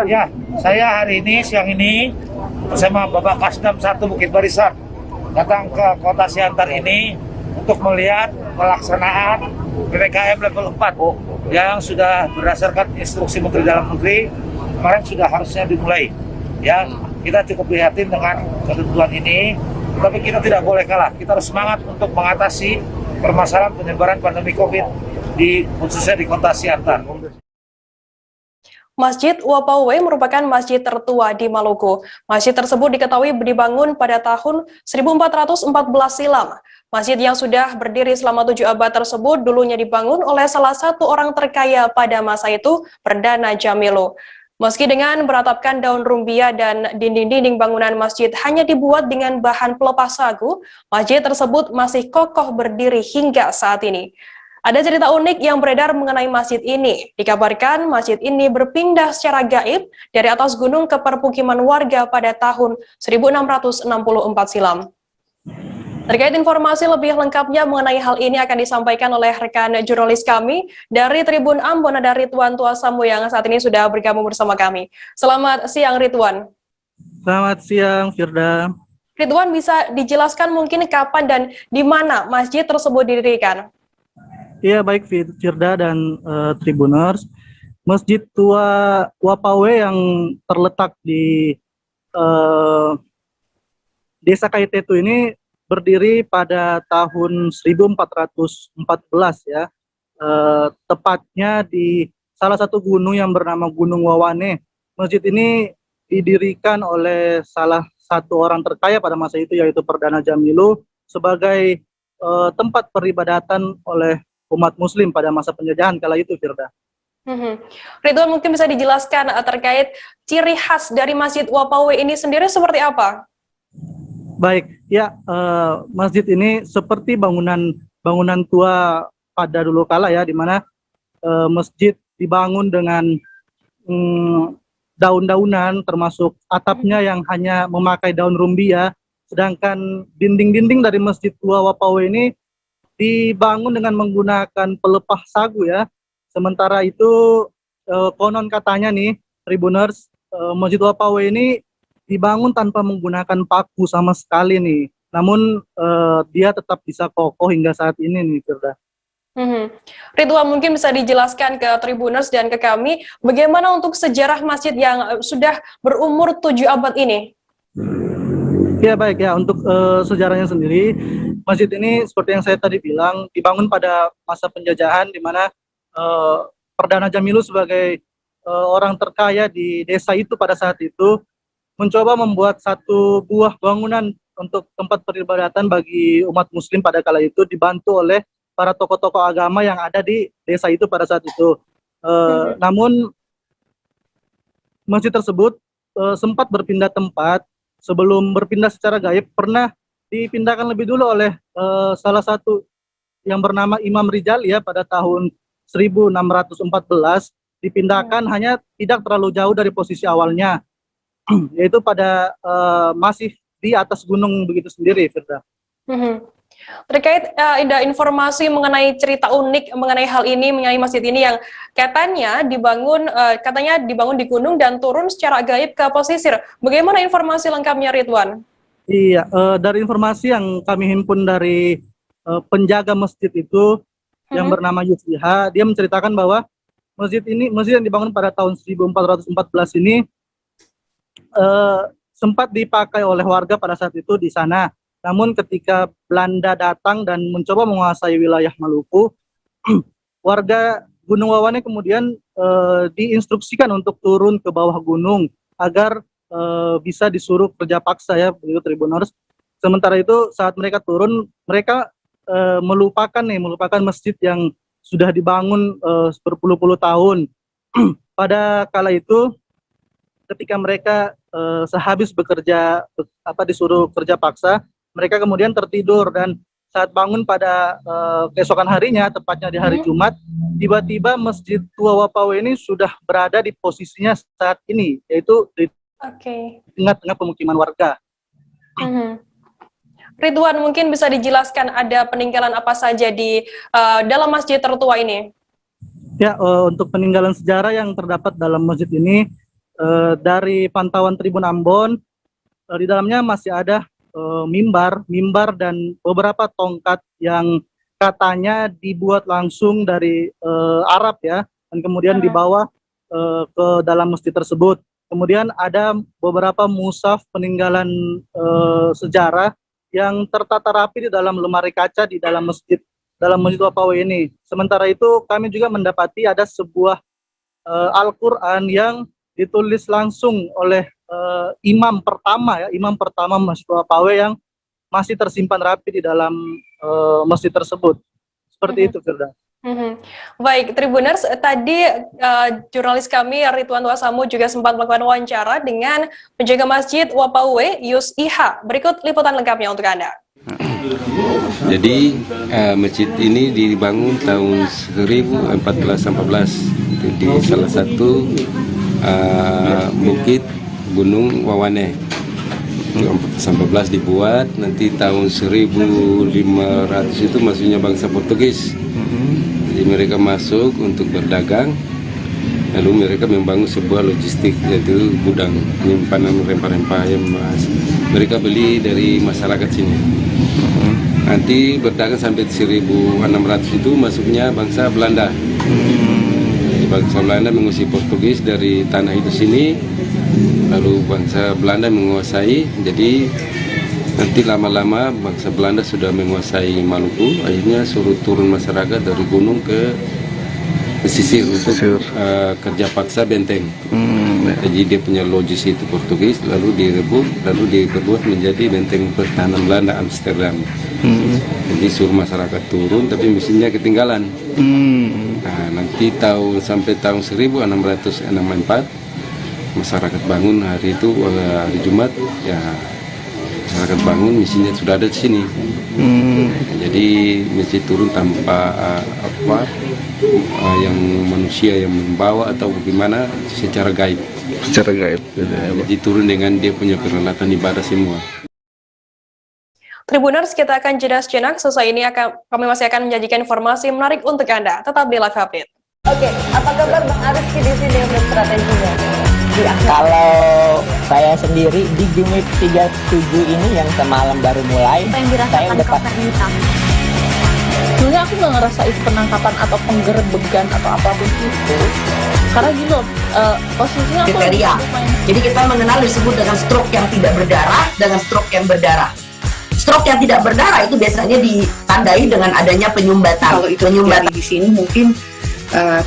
Ya, saya hari ini, siang ini, bersama Bapak Kasdam 1 Bukit Barisan, datang ke Kota Siantar ini untuk melihat pelaksanaan PPKM level 4 yang sudah berdasarkan instruksi Menteri Dalam Negeri, kemarin sudah harusnya dimulai. Ya, kita cukup prihatin dengan ketentuan ini, tapi kita tidak boleh kalah. Kita harus semangat untuk mengatasi permasalahan penyebaran pandemi COVID khususnya di Kota Siantar. Masjid Wapawe merupakan masjid tertua di Maluku. Masjid tersebut diketahui dibangun pada tahun 1414 silam. Masjid yang sudah berdiri selama 7 abad tersebut dulunya dibangun oleh salah satu orang terkaya pada masa itu, Perdana Jamilu. Meski dengan beratapkan daun rumbia dan dinding-dinding bangunan masjid hanya dibuat dengan bahan pelepas sagu, masjid tersebut masih kokoh berdiri hingga saat ini. Ada cerita unik yang beredar mengenai masjid ini. Dikabarkan masjid ini berpindah secara gaib dari atas gunung ke permukiman warga pada tahun 1664 silam. Terkait informasi lebih lengkapnya mengenai hal ini akan disampaikan oleh rekan jurnalis kami dari Tribun Ambon, ada Ridwan Tuasamu yang saat ini sudah bergabung bersama kami. Selamat siang Ridwan. Selamat siang Firda. Ridwan, bisa dijelaskan mungkin kapan dan di mana masjid tersebut didirikan? Iya, baik Firda dan Tribuners. Masjid Tua Wapawe yang terletak di Desa Kaitetu ini berdiri pada tahun 1414 ya, tepatnya di salah satu gunung yang bernama Gunung Wawane. Masjid ini didirikan oleh salah satu orang terkaya pada masa itu, yaitu Perdana Jamilu, sebagai tempat peribadatan oleh umat muslim pada masa penjajahan kala itu, Firda. Ridwan, mungkin bisa dijelaskan terkait ciri khas dari Masjid Wapawe ini sendiri seperti apa? Baik, ya, masjid ini seperti bangunan tua pada dulu kala ya, di mana masjid dibangun dengan daun-daunan, termasuk atapnya yang hanya memakai daun rumbia, sedangkan dinding-dinding dari Masjid Tua Wapawe ini dibangun dengan menggunakan pelepah sagu ya. Sementara itu konon katanya nih, Tribuners, Masjid Wapawe ini dibangun tanpa menggunakan paku sama sekali nih. Namun dia tetap bisa kokoh hingga saat ini nih, Firda. Ridwan, mungkin bisa dijelaskan ke Tribuners dan ke kami bagaimana untuk sejarah masjid yang sudah berumur 7 abad ini? Ya baik ya, untuk sejarahnya sendiri, masjid ini seperti yang saya tadi bilang dibangun pada masa penjajahan, di mana Perdana Jamilu sebagai orang terkaya di desa itu pada saat itu mencoba membuat satu buah bangunan untuk tempat peribadatan bagi umat muslim pada kala itu, dibantu oleh para tokoh-tokoh agama yang ada di desa itu pada saat itu. Namun masjid tersebut sempat berpindah tempat. Sebelum berpindah secara gaib, pernah dipindahkan lebih dulu oleh salah satu yang bernama Imam Rijal ya, pada tahun 1614, dipindahkan hanya tidak terlalu jauh dari posisi awalnya, yaitu pada masih di atas gunung begitu sendiri, Firda. Terkait ada informasi mengenai cerita unik mengenai hal ini, mengenai masjid ini yang katanya dibangun di gunung dan turun secara gaib ke pesisir. Bagaimana informasi lengkapnya, Ridwan? Iya, dari informasi yang kami himpun dari penjaga masjid itu yang bernama Yusliha, dia menceritakan bahwa masjid yang dibangun pada tahun 1414 ini sempat dipakai oleh warga pada saat itu di sana. Namun ketika Belanda datang dan mencoba menguasai wilayah Maluku, warga Gunung Wawane kemudian diinstruksikan untuk turun ke bawah gunung agar bisa disuruh kerja paksa ya, begitu Tribuners. Sementara itu saat mereka turun, mereka melupakan masjid yang sudah dibangun berpuluh-puluh tahun. Pada kala itu ketika mereka sehabis bekerja disuruh kerja paksa, mereka kemudian tertidur, dan saat bangun pada keesokan harinya, tepatnya di hari Jumat, tiba-tiba Masjid Tua Wapawe ini sudah berada di posisinya saat ini, yaitu di tengah-tengah pemukiman warga. Ridwan, mungkin bisa dijelaskan ada peninggalan apa saja di dalam masjid tertua ini? Ya, untuk peninggalan sejarah yang terdapat dalam masjid ini, dari pantauan Tribun Ambon, di dalamnya masih ada mimbar dan beberapa tongkat yang katanya dibuat langsung dari Arab ya, dan kemudian dibawa ke dalam masjid tersebut. Kemudian ada beberapa mushaf peninggalan sejarah yang tertata rapi di dalam lemari kaca di dalam Masjid Wapawe ini. Sementara itu kami juga mendapati ada sebuah Al-Quran yang ditulis langsung oleh imam pertama Masjid Wapawe yang masih tersimpan rapi di dalam masjid tersebut. Seperti itu, Firda. Baik, Tribuners, tadi jurnalis kami Ridwan Tuasamu juga sempat melakukan wawancara dengan penjaga Masjid Wapawe, Yus Iha. Berikut liputan lengkapnya untuk Anda. Jadi masjid ini dibangun tahun 1414 itu di salah satu bukit Gunung Wawane. 14 dibuat, nanti tahun 1500 itu masuknya bangsa Portugis. Jadi mereka masuk untuk berdagang, lalu mereka membangun sebuah logistik, yaitu gudang penyimpanan rempah-rempah yang mereka beli dari masyarakat sini. Nanti berdagang sampai 1600 itu masuknya bangsa Belanda. Bangsa Belanda menguasai Portugis dari tanah itu sini, lalu bangsa Belanda menguasai. Jadi nanti lama-lama bangsa Belanda sudah menguasai Maluku, akhirnya suruh turun masyarakat dari gunung ke pesisir untuk kerja paksa benteng. Jadi dia punya logis itu Portugis, lalu direbut, lalu dibuat menjadi benteng pertahanan Belanda Amsterdam. Jadi suruh masyarakat turun, tapi mesinnya ketinggalan. Nah, nanti sampai tahun 1664 masyarakat bangun hari itu, hari Jumat, ya masyarakat bangun mesinnya sudah ada di sini. Jadi mesin turun tanpa yang manusia yang membawa atau bagaimana, secara gaib. Secara gaib. Jadi turun dengan dia punya peralatan ibadah semua. Tribuners, kita akan jeda sejenak. Sesuai ini kami masih akan menjanjikan informasi menarik untuk Anda. Tetap di Live Update. Oke, apa kabar Bang Ariski di sini untuk strateginya? Kalau saya sendiri di Game Week 37 ini yang semalam baru mulai, saya udah pasti. Sebenarnya aku nggak ngerasa itu penangkapan atau penggerebekan atau apapun itu. Karena gini loh, posisinya aku kriteria. Jadi kita mengenal disebut dengan stroke yang tidak berdarah dengan stroke yang berdarah. Stroke yang tidak berdarah itu biasanya ditandai dengan adanya penyumbatan. Kalau itu penyumbatan di sini mungkin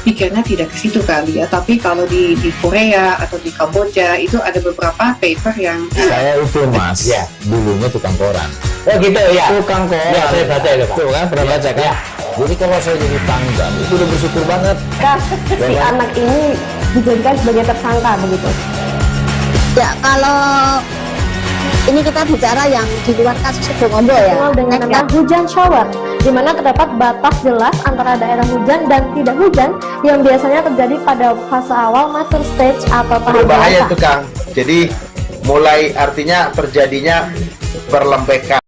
pikirnya tidak ke situ kali ya. Tapi kalau di Korea atau di Kamboja itu ada beberapa paper yang saya itu mas, ya dulunya tukang koran. Oh gitu ya. Tukang koran. Ya saya baca ya Pak. Tuh kan pernah baca kan. Ya. Jadi kalau saya jadi tanggal itu udah bersyukur banget. Si anak ini dijadikan sebagai tersangka begitu. Ya kalau ini kita bicara yang di luar kasus Sebongombo ya. Dengan nama hujan shower, di mana terdapat batas jelas antara daerah hujan dan tidak hujan yang biasanya terjadi pada fase awal mature stage atau tahap bahaya itu Kang. Jadi mulai artinya terjadinya perlembekan.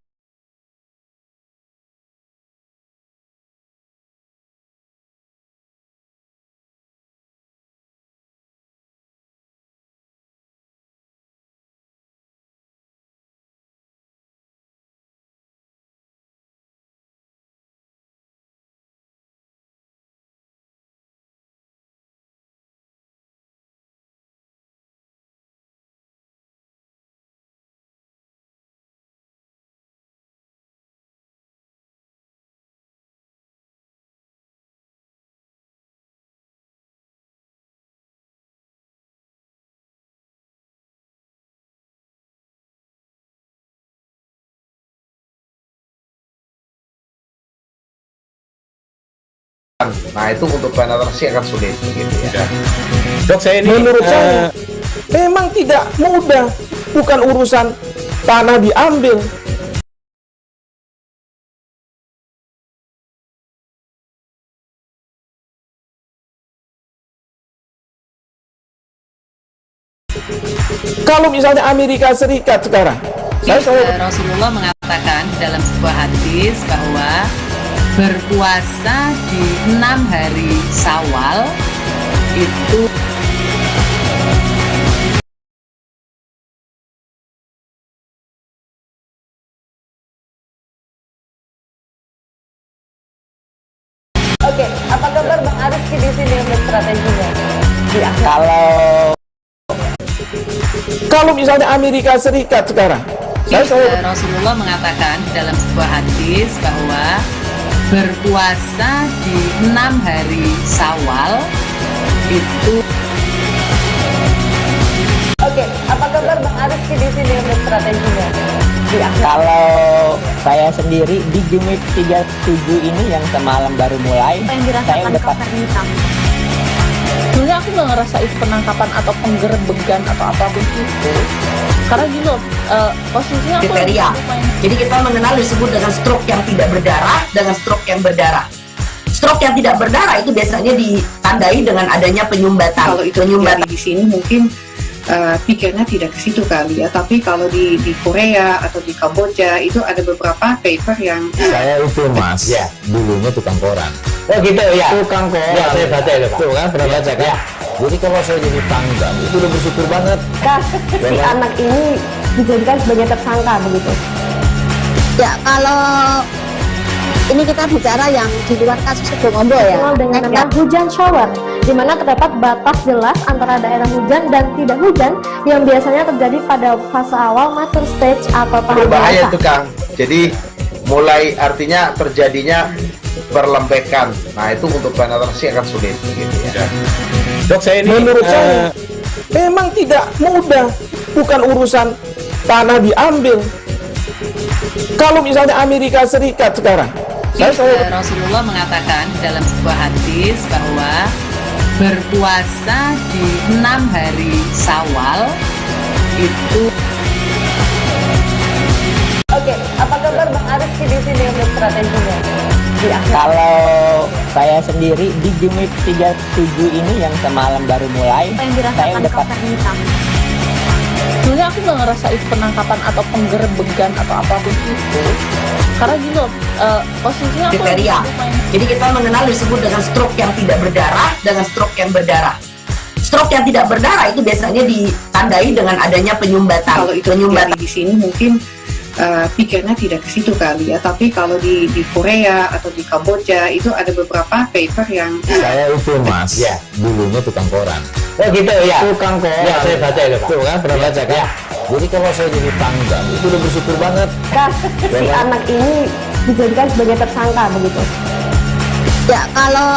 Nah itu untuk penetrasi akan sulit begitu ya. Dok, saya ini menurut saya memang tidak mudah, bukan urusan tanah diambil. Kalau misalnya Amerika Serikat sekarang, Rasulullah mengatakan dalam sebuah hadis bahwa berpuasa di 6 hari Syawal itu Oke, apa kabar Bang Ariski di sini untuk strateginya? Kalau misalnya Amerika Serikat sekarang, Rasulullah mengatakan dalam sebuah hadis bahwa berpuasa di 6 hari Syawal itu. Oke, apa kabar Bang Ariski di sini untuk strateginya? Kalau saya sendiri di Game Week 37 ini yang semalam baru mulai, saya udah pasti. Sebenarnya aku nggak ngerasa itu penangkapan atau penggerebekan atau apapun itu. Karena gini loh, posisinya aku kriteria. Jadi kita mengenal disebut dengan stroke yang tidak berdarah dengan stroke yang berdarah. Stroke yang tidak berdarah itu biasanya ditandai dengan adanya penyumbatan. Kalau itu penyumbatan di sini mungkin pikirnya tidak ke situ kali ya. Tapi kalau di Korea atau di Kamboja itu ada beberapa paper yang saya itu mas, ya dulunya tukang koran. Oh gitu ya, tukang koran. Ya saya baca ya Pak. Tuh kan pernah baca kan? Jadi kalau saya jadi tanggal itu udah bersyukur banget. Si anak ini dijadikan sebagai tersangka begitu. Ya kalau ini kita bicara yang di luar kasus Sebongombo ya. Dengan nama hujan shower, di mana terdapat batas jelas antara daerah hujan dan tidak hujan yang biasanya terjadi pada fase awal mature stage atau tahap berbahaya dewasa. itu Kang. Jadi mulai artinya terjadinya perlembekan. Nah itu untuk penetrasi akan sulit gitu ya. Dok, saya ini menurut saya memang tidak mudah, bukan urusan tanah diambil. Kalau misalnya Amerika Serikat sekarang, Rasulullah mengatakan dalam sebuah hadis bahwa berpuasa di 6 hari Syawal itu. Oke, apa kabar Bang Arif di sini untuk strateginya? Kalau saya sendiri di Jumip 37 ini yang semalam baru mulai, saya udah pas. Sebenarnya aku nggak ngerasa itu penangkapan atau penggerebekan atau apapun itu, karena gini loh, posisinya aku kriteria. Jadi kita mengenal disebut dengan stroke yang tidak berdarah dengan stroke yang berdarah. Stroke yang tidak berdarah itu biasanya ditandai dengan adanya penyumbatan. Kalau itu terjadi di sini mungkin pikirnya tidak ke situ kali ya. Tapi kalau di Korea atau di Kamboja itu ada beberapa paper yang saya itu mas, ya dulunya tukang koran. Oh gitu ya, tukang koran. Ya saya baca ya Pak. Tuh kan pernah baca kan? Jadi kalau saya jadi tanggal itu udah bersyukur banget. Si anak ini dijadikan sebagai tersangka begitu. Ya kalau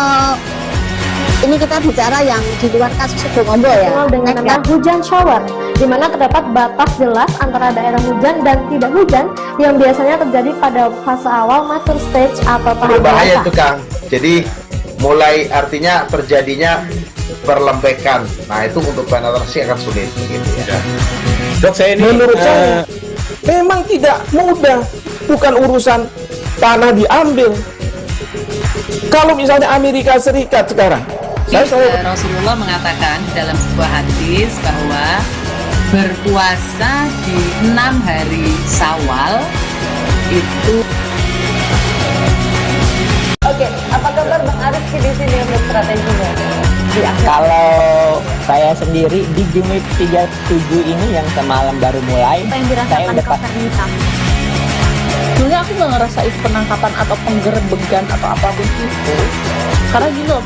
ini kita bicara yang di luar kasus Sebongombo ya. Dengan nama hujan shower, di mana terdapat batas jelas antara daerah hujan dan tidak hujan yang biasanya terjadi pada fase awal mature stage atau tahap berbahaya dewasa. itu Kang. Jadi mulai artinya terjadinya perlembekan. Nah itu untuk penetrasi akan sulit gitu ya. Dok, saya ini menurut saya memang tidak mudah, bukan urusan tanah diambil. Kalau misalnya Amerika Serikat sekarang, Rasulullah mengatakan dalam sebuah hadis bahwa berpuasa di 6 hari Syawal itu. Oke, apa kabar Bang Arif di sini untuk strateginya? Kalau saya sendiri di Jumip 37 ini yang semalam baru mulai, saya udah pas. Sebenarnya aku nggak ngerasa itu penangkapan atau penggerebekan atau apapun itu, karena gini loh,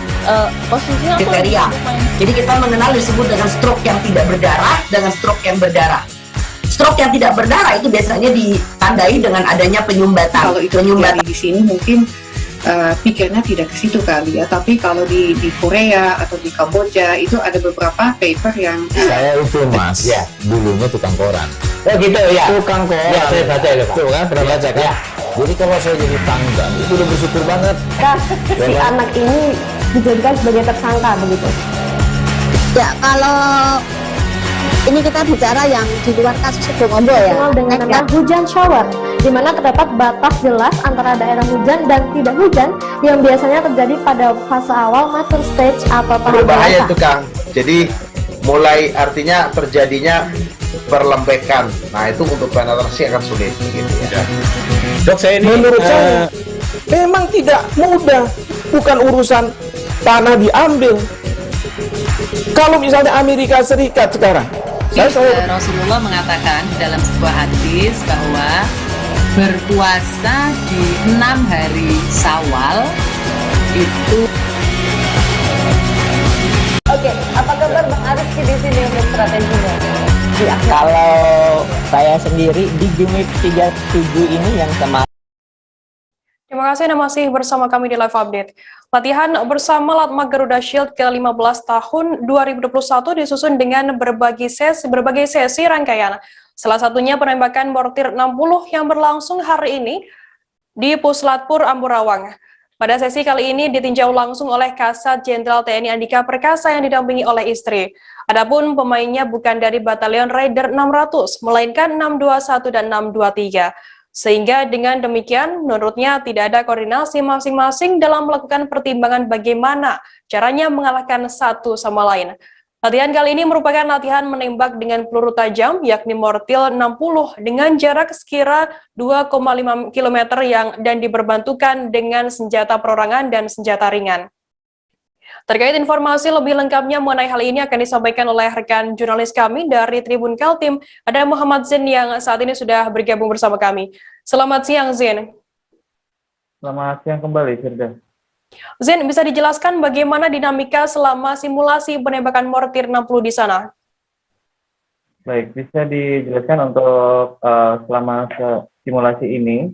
posisinya aku kriteria. Jadi kita mengenal disebut dengan stroke yang tidak berdarah dengan stroke yang berdarah. Stroke yang tidak berdarah itu biasanya ditandai dengan adanya penyumbatan. Kalau itu terjadi di sini mungkin pikirnya tidak ke situ kali ya. Tapi kalau di Korea atau di Kamboja itu ada beberapa paper yang saya itu mas, ya dulunya tukang koran. Oh gitu ya, tukang koran. Ya saya baca ya Pak. Tuh kan pernah baca kan? Jadi kalau saya jadi tanggal itu udah bersyukur banget. Si anak ini dijadikan sebagai tersangka begitu. Ya kalau ini kita bicara yang di luar kasus Sebongombo ya. Dengan nama hujan shower, di mana terdapat batas jelas antara daerah hujan dan tidak hujan yang biasanya terjadi pada fase awal mature stage atau tahap berbahaya dewasa. itu Kang. Jadi mulai artinya terjadinya perlembekan. Nah itu untuk penetrasi akan sulit gitu ya. Dok, saya ini menurut saya memang tidak mudah, bukan urusan tanah diambil. Kalau misalnya Amerika Serikat sekarang, Rasulullah mengatakan dalam sebuah hadis bahwa berpuasa di 6 hari Syawal itu. Oke, apa kabar Bang Arif di sini untuk strateginya? Kalau saya sendiri di Jumip 37 ini yang semalam. Terima kasih Anda masih bersama kami di Live Update. Latihan bersama Latma Garuda Shield ke-15 tahun 2021 disusun dengan berbagai sesi rangkaian. Salah satunya penembakan mortir 60 yang berlangsung hari ini di Puslatpur Amburawang. Pada sesi kali ini ditinjau langsung oleh Kasat Jenderal TNI Andika Perkasa yang didampingi oleh istri. Adapun pemainnya bukan dari Batalion Raider 600, melainkan 621 dan 623. Sehingga dengan demikian, menurutnya tidak ada koordinasi masing-masing dalam melakukan pertimbangan bagaimana caranya mengalahkan satu sama lain. Latihan kali ini merupakan latihan menembak dengan peluru tajam, yakni mortir 60 dengan jarak sekira 2,5 km dan diperbantukan dengan senjata perorangan dan senjata ringan. Terkait informasi lebih lengkapnya mengenai hal ini akan disampaikan oleh rekan jurnalis kami dari Tribun Kaltim, ada Muhammad Zain yang saat ini sudah bergabung bersama kami. Selamat siang, Zain. Selamat siang kembali, Firda. Zain, bisa dijelaskan bagaimana dinamika selama simulasi penembakan mortir 60 di sana? Baik, bisa dijelaskan untuk selama simulasi ini,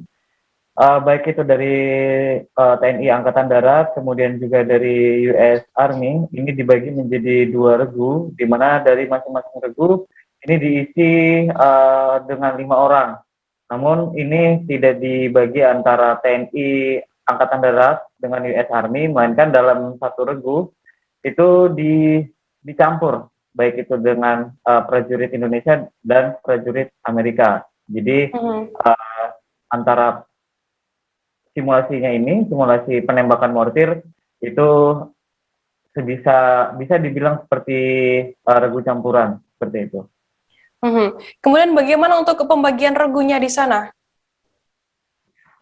baik itu dari TNI Angkatan Darat, kemudian juga dari US Army, ini dibagi menjadi 2 regu, di mana dari masing-masing regu ini diisi dengan 5 orang. Namun ini tidak dibagi antara TNI Angkatan Darat dengan US Army, melainkan dalam satu regu itu dicampur, baik itu dengan prajurit Indonesia dan prajurit Amerika. Jadi antara simulasinya ini, simulasi penembakan mortir itu bisa dibilang seperti regu campuran, seperti itu. Kemudian bagaimana untuk pembagian regunya di sana?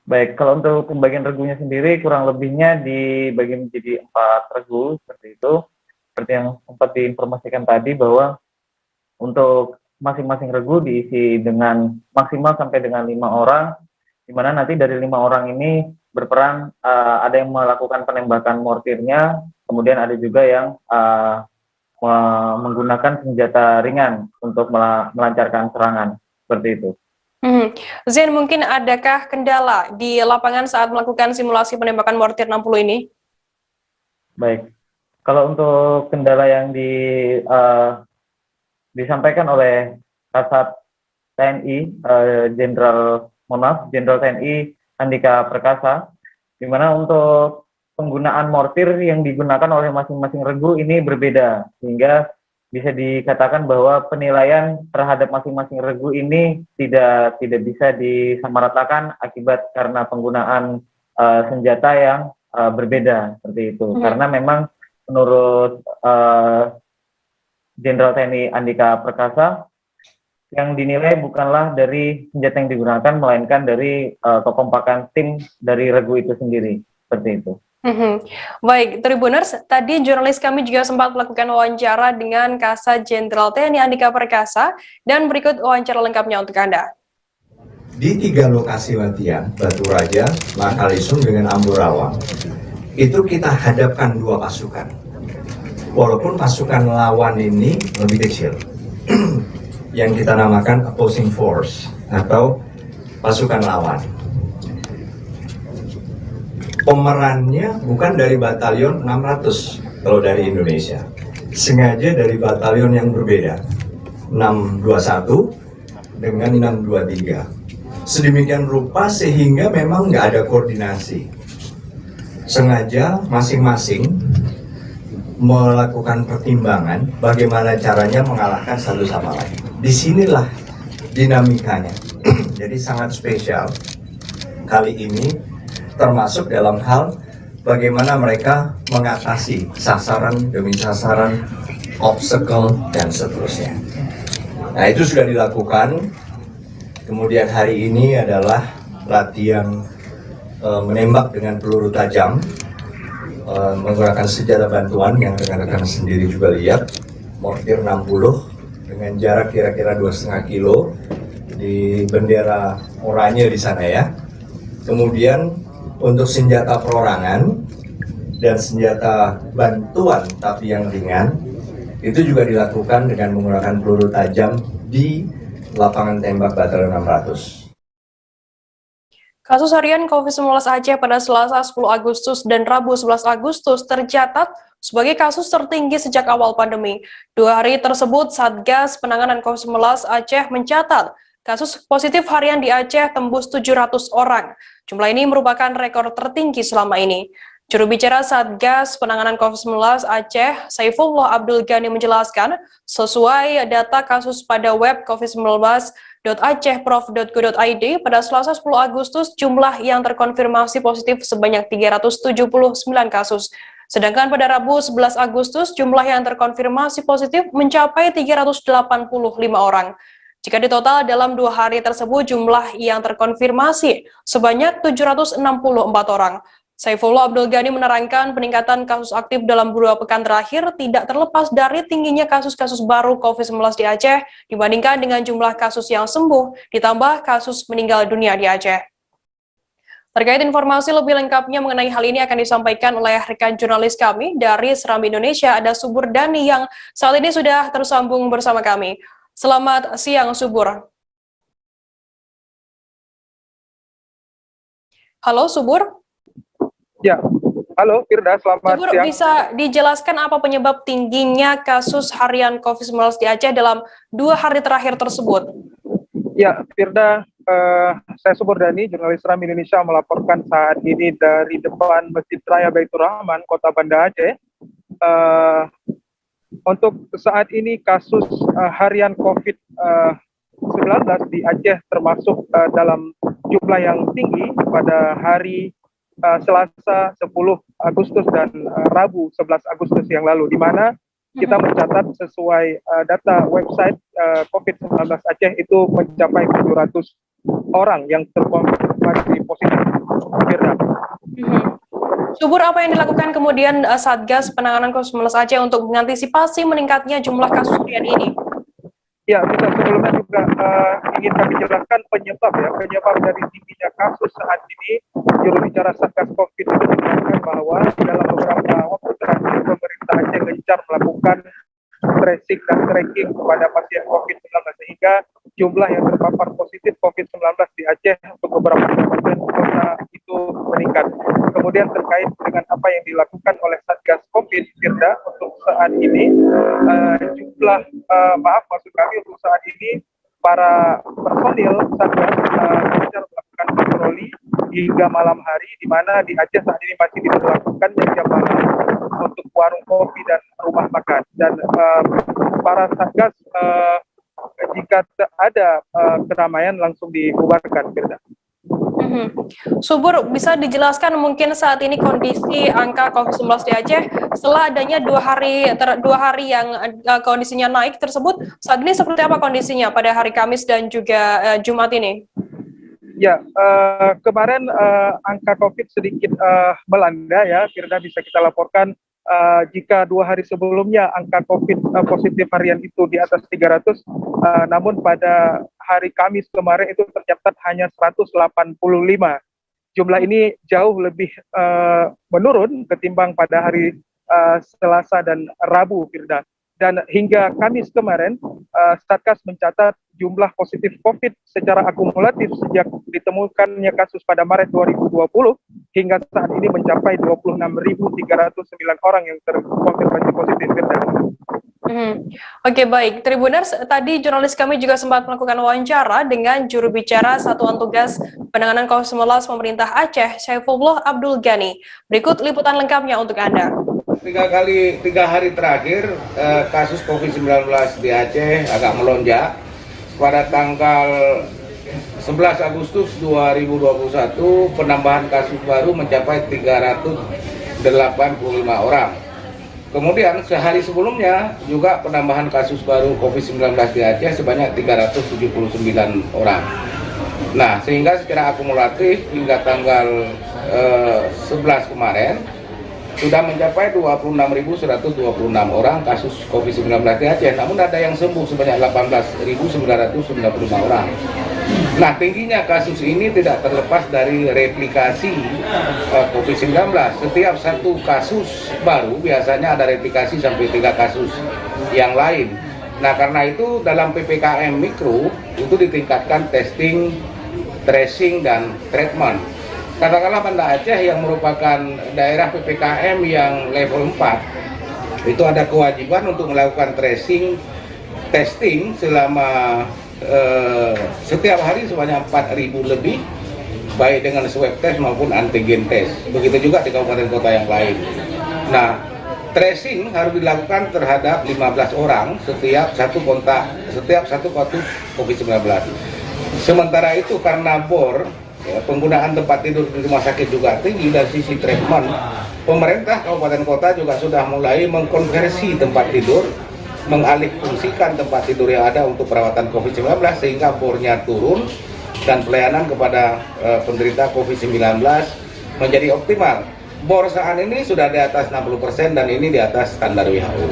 Baik, kalau untuk pembagian regunya sendiri kurang lebihnya dibagi menjadi 4 regu seperti itu. Seperti yang sempat diinformasikan tadi bahwa untuk masing-masing regu diisi dengan maksimal sampai dengan 5 orang, di mana nanti dari 5 orang ini berperan ada yang melakukan penembakan mortirnya, kemudian ada juga yang menggunakan senjata ringan untuk melancarkan serangan seperti itu. Zain, mungkin adakah kendala di lapangan saat melakukan simulasi penembakan mortir 60 ini? Baik, kalau untuk kendala yang disampaikan oleh Kasat TNI Jenderal TNI Andika Perkasa, di mana untuk penggunaan mortir yang digunakan oleh masing-masing regu ini berbeda, sehingga bisa dikatakan bahwa penilaian terhadap masing-masing regu ini tidak bisa disamaratakan akibat karena penggunaan senjata yang berbeda seperti itu. Karena memang menurut Jenderal TNI Andika Perkasa, yang dinilai bukanlah dari senjata yang digunakan, melainkan dari kekompakan tim dari regu itu sendiri seperti itu. Baik, Tribuners, tadi jurnalis kami juga sempat melakukan wawancara dengan Kasat Jenderal TNI Andika Perkasa, dan berikut wawancara lengkapnya untuk Anda. Di 3 lokasi latihan, Batu Raja, Lakalisung dengan Amburawa, itu kita hadapkan 2 pasukan. Walaupun pasukan lawan ini lebih kecil, yang kita namakan opposing force atau pasukan lawan. Pemerannya bukan dari batalion 600 kalau dari Indonesia, sengaja dari batalion yang berbeda, 621 dengan 623. Sedemikian rupa sehingga memang nggak ada koordinasi. Sengaja masing-masing melakukan pertimbangan bagaimana caranya mengalahkan satu sama lain. Disinilah dinamikanya. Jadi sangat spesial kali ini, termasuk dalam hal bagaimana mereka mengatasi sasaran demi sasaran, obstacle, dan seterusnya. Nah, itu sudah dilakukan. Kemudian hari ini adalah latihan menembak dengan peluru tajam, menggunakan senjata bantuan yang rekan-rekan sendiri juga lihat, mortir 60 dengan jarak kira-kira 2,5 kilo di bendera oranye di sana ya. Kemudian untuk senjata perorangan dan senjata bantuan tapi yang ringan itu juga dilakukan dengan menggunakan peluru tajam di lapangan tembak Batalion 600. Kasus harian COVID-19 Aceh pada Selasa 10 Agustus dan Rabu 11 Agustus tercatat sebagai kasus tertinggi sejak awal pandemi. 2 hari tersebut, Satgas Penanganan COVID-19 Aceh mencatat kasus positif harian di Aceh tembus 700 orang. Jumlah ini merupakan rekor tertinggi selama ini. Juru bicara Satgas Penanganan COVID-19 Aceh, Saifullah Abdul Ghani menjelaskan, sesuai data kasus pada web covid19.acehprof.go.id pada Selasa 10 Agustus, jumlah yang terkonfirmasi positif sebanyak 379 kasus. Sedangkan pada Rabu 11 Agustus, jumlah yang terkonfirmasi positif mencapai 385 orang. Jika ditotal dalam 2 hari tersebut, jumlah yang terkonfirmasi sebanyak 764 orang. Saifullah Abdul Ghani menerangkan peningkatan kasus aktif dalam 2 pekan terakhir tidak terlepas dari tingginya kasus-kasus baru COVID-19 di Aceh dibandingkan dengan jumlah kasus yang sembuh ditambah kasus meninggal dunia di Aceh. Terkait informasi lebih lengkapnya mengenai hal ini akan disampaikan oleh rekan jurnalis kami dari Serambi Indonesia, ada Subur Dhani yang saat ini sudah tersambung bersama kami. Selamat siang, Subur. Halo, Subur. Ya, halo Firda, selamat Subur, siang. bisa dijelaskan apa penyebab tingginya kasus harian COVID-19 di Aceh dalam 2 hari terakhir tersebut? Ya, Firda, saya Subur Dhani, jurnalis Serambi Indonesia melaporkan saat ini dari depan Masjid Raya Baitur Rahman, Kota Banda Aceh. Untuk saat ini kasus harian COVID-19 di Aceh termasuk dalam jumlah yang tinggi pada hari Selasa 10 Agustus dan Rabu 11 Agustus yang lalu, di mana kita mencatat sesuai data website COVID-19 Aceh itu mencapai 700 orang yang terkonfirmasi positif. Subur, apa yang dilakukan kemudian Satgas Penanganan COVID-19 Aceh untuk mengantisipasi meningkatnya jumlah kasus harian ini? Ya, bisa sebelumnya juga ingin kami jelaskan penyebab dari tingginya kasus saat ini. Juru bicara Satgas COVID itu menyatakan bahwa dalam beberapa waktu terakhir pemerintah Aceh gencar melakukan tracing dan tracking kepada pasien COVID-19 sehingga jumlah yang terpapar positif COVID-19 di Aceh untuk beberapa kabupaten kota itu meningkat. Kemudian terkait dengan apa yang dilakukan oleh Satgas COVID, Firda, untuk saat ini untuk saat ini para personil Satgas gencar melakukan patroli hingga malam hari, di mana di Aceh saat ini masih diberlakukan jam malam untuk warung kopi dan rumah makan. Dan para Satgas jika ada keramaian langsung dibubarkan, Firda. Subur, bisa dijelaskan mungkin saat ini kondisi angka COVID-19 di Aceh setelah adanya 2 hari yang kondisinya naik tersebut, saat ini seperti apa kondisinya pada hari Kamis dan juga Jumat ini? Ya, kemarin angka COVID sedikit melanda ya, Firda, bisa kita laporkan jika 2 hari sebelumnya angka COVID positif harian itu di atas 300, namun pada hari Kamis kemarin itu tercatat hanya 185. Jumlah ini jauh lebih menurun ketimbang pada hari Selasa dan Rabu, Firda. Dan hingga Kamis kemarin, Satgas mencatat jumlah positif COVID secara akumulatif sejak ditemukannya kasus pada Maret 2020 hingga saat ini mencapai 26.309 orang yang terkonfirmasi positif. Oke, baik. Tribuners, tadi jurnalis kami juga sempat melakukan wawancara dengan juru bicara Satuan Tugas Penanganan COVID-19 Pemerintah Aceh, Saifullah Abdul Ghani. Berikut liputan lengkapnya untuk Anda. 3 hari terakhir kasus COVID-19 di Aceh agak melonjak. Pada tanggal 11 Agustus 2021 penambahan kasus baru mencapai 385 orang. Kemudian sehari sebelumnya juga penambahan kasus baru COVID-19 di Aceh sebanyak 379 orang. Nah, sehingga secara akumulatif hingga tanggal 11 kemarin sudah mencapai 26.126 orang kasus COVID-19 di Aceh, namun ada yang sembuh sebanyak 18.995 orang. Nah, tingginya kasus ini tidak terlepas dari replikasi COVID-19. Setiap satu kasus baru biasanya ada replikasi sampai 3 kasus yang lain. Nah, karena itu dalam PPKM Mikro itu ditingkatkan testing, tracing, dan treatment. Katakanlah Banda Aceh yang merupakan daerah PPKM yang level 4 itu ada kewajiban untuk melakukan tracing, testing selama setiap hari sebanyak 4.000 lebih, baik dengan swab test maupun antigen test. Begitu juga di kabupaten kota yang lain. Nah, tracing harus dilakukan terhadap 15 orang setiap satu kasus COVID-19. Sementara itu karena bor ya, penggunaan tempat tidur di rumah sakit juga tinggi. Dari sisi treatment, pemerintah kabupaten kota juga sudah mulai mengkonversi tempat tidur, mengalihfungsikan tempat tidur yang ada untuk perawatan COVID-19 sehingga bornya turun dan pelayanan kepada penderita COVID-19 menjadi optimal. Bor saat ini sudah di atas 60% dan ini di atas standar WHO.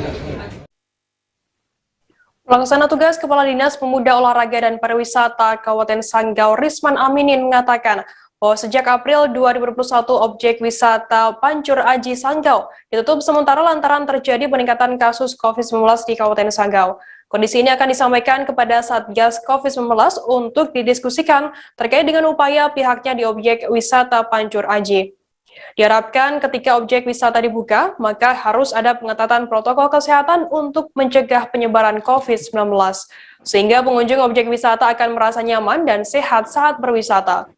Pelaksana tugas Kepala Dinas Pemuda Olahraga dan Pariwisata Kabupaten Sanggau Risman Aminin mengatakan bahwa sejak April 2021 objek wisata Pancur Aji Sanggau ditutup sementara lantaran terjadi peningkatan kasus COVID-19 di Kabupaten Sanggau. Kondisi ini akan disampaikan kepada Satgas COVID-19 untuk didiskusikan terkait dengan upaya pihaknya di objek wisata Pancur Aji. Diharapkan ketika objek wisata dibuka, maka harus ada pengetatan protokol kesehatan untuk mencegah penyebaran COVID-19, sehingga pengunjung objek wisata akan merasa nyaman dan sehat saat berwisata.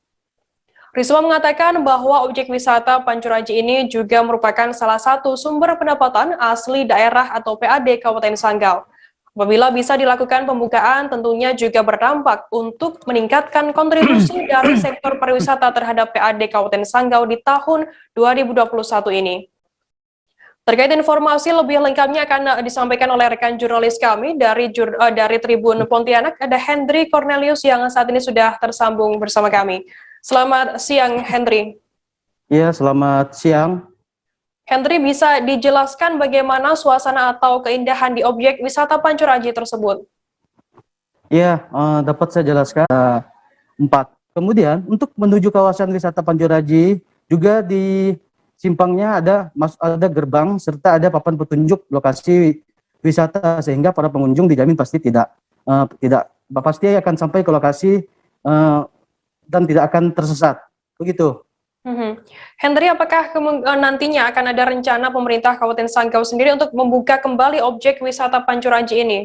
Risma mengatakan bahwa objek wisata Pancur Aji ini juga merupakan salah satu sumber pendapatan asli daerah atau PAD Kabupaten Sanggau. Apabila bisa dilakukan pembukaan, tentunya juga berdampak untuk meningkatkan kontribusi dari sektor pariwisata terhadap PAD Kabupaten Sanggau di tahun 2021 ini. Terkait informasi lebih lengkapnya akan disampaikan oleh rekan jurnalis kami dari Tribun Pontianak, ada Hendry Cornelius yang saat ini sudah tersambung bersama kami. Selamat siang, Hendry. Iya, selamat siang. Hendry, bisa dijelaskan bagaimana suasana atau keindahan di objek wisata Pancur Aji tersebut? Iya, dapat saya jelaskan. 4. Kemudian untuk menuju kawasan wisata Pancur Aji juga di simpangnya ada gerbang serta ada papan petunjuk lokasi wisata sehingga para pengunjung dijamin pasti pasti akan sampai ke lokasi dan tidak akan tersesat. Begitu. Hendry, apakah nantinya akan ada rencana pemerintah Kabupaten Sanggau sendiri untuk membuka kembali objek wisata Pancur Aji ini?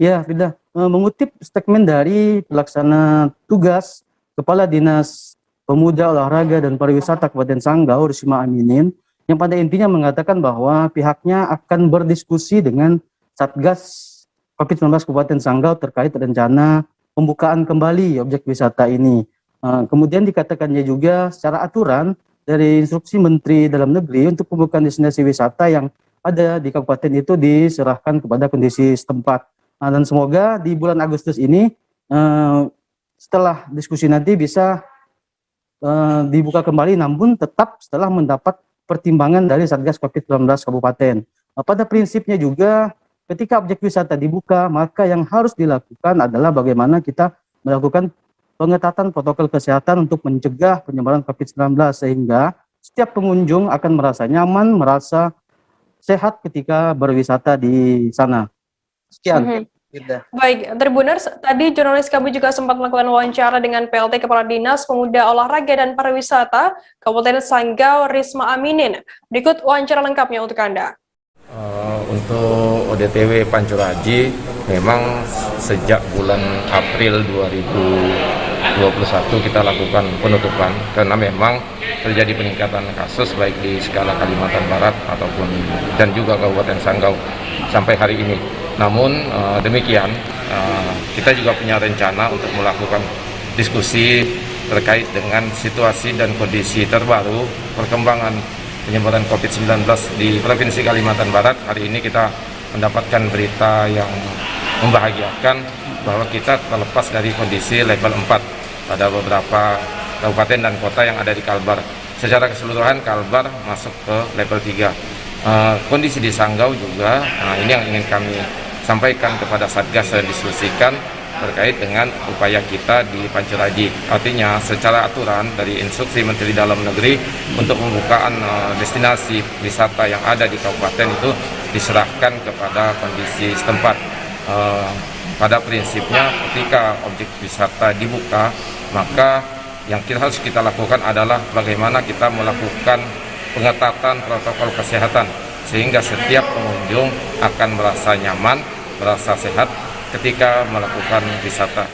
Ya, tidak. Mengutip statement dari pelaksana tugas Kepala Dinas Pemuda Olahraga dan Pariwisata Kabupaten Sanggau, Risma Aminin, yang pada intinya mengatakan bahwa pihaknya akan berdiskusi dengan Satgas COVID-19 Kabupaten Sanggau terkait rencana pembukaan kembali objek wisata ini. Kemudian dikatakannya juga secara aturan dari instruksi Menteri Dalam Negeri untuk pembukaan destinasi wisata yang ada di kabupaten itu diserahkan kepada kondisi setempat. Dan semoga di bulan Agustus ini setelah diskusi nanti bisa dibuka kembali, namun tetap setelah mendapat pertimbangan dari Satgas COVID-19 Kabupaten. Pada prinsipnya juga ketika objek wisata dibuka, maka yang harus dilakukan adalah bagaimana kita melakukan pengetatan protokol kesehatan untuk mencegah penyebaran COVID-19 sehingga setiap pengunjung akan merasa nyaman, merasa sehat ketika berwisata di sana. Sekian. Baik, Tribuners, tadi jurnalis kami juga sempat melakukan wawancara dengan PLT Kepala Dinas Pemuda Olahraga dan Pariwisata Kabupaten Sanggau, Risma Aminin. Berikut wawancara lengkapnya untuk Anda. Untuk ODTW Pancur Aji memang sejak bulan April 2021 kita lakukan penutupan karena memang terjadi peningkatan kasus baik di skala Kalimantan Barat ataupun dan juga Kabupaten Sanggau sampai hari ini. Namun demikian kita juga punya rencana untuk melakukan diskusi terkait dengan situasi dan kondisi terbaru perkembangan penyebaran COVID-19 di Provinsi Kalimantan Barat. Hari ini kita mendapatkan berita yang membahagiakan bahwa kita terlepas dari kondisi level 4 pada beberapa kabupaten dan kota yang ada di Kalbar. Secara keseluruhan Kalbar masuk ke level 3. Kondisi di Sanggau juga, ini yang ingin kami sampaikan kepada Satgas dan diskusikan terkait dengan upaya kita di Pancur Aji. Artinya secara aturan dari instruksi Menteri Dalam Negeri untuk pembukaan destinasi wisata yang ada di kabupaten itu diserahkan kepada kondisi setempat. Pada prinsipnya ketika objek wisata dibuka, maka yang harus kita lakukan adalah bagaimana kita melakukan pengetatan protokol kesehatan sehingga setiap pengunjung akan merasa nyaman, merasa sehat ketika melakukan wisata.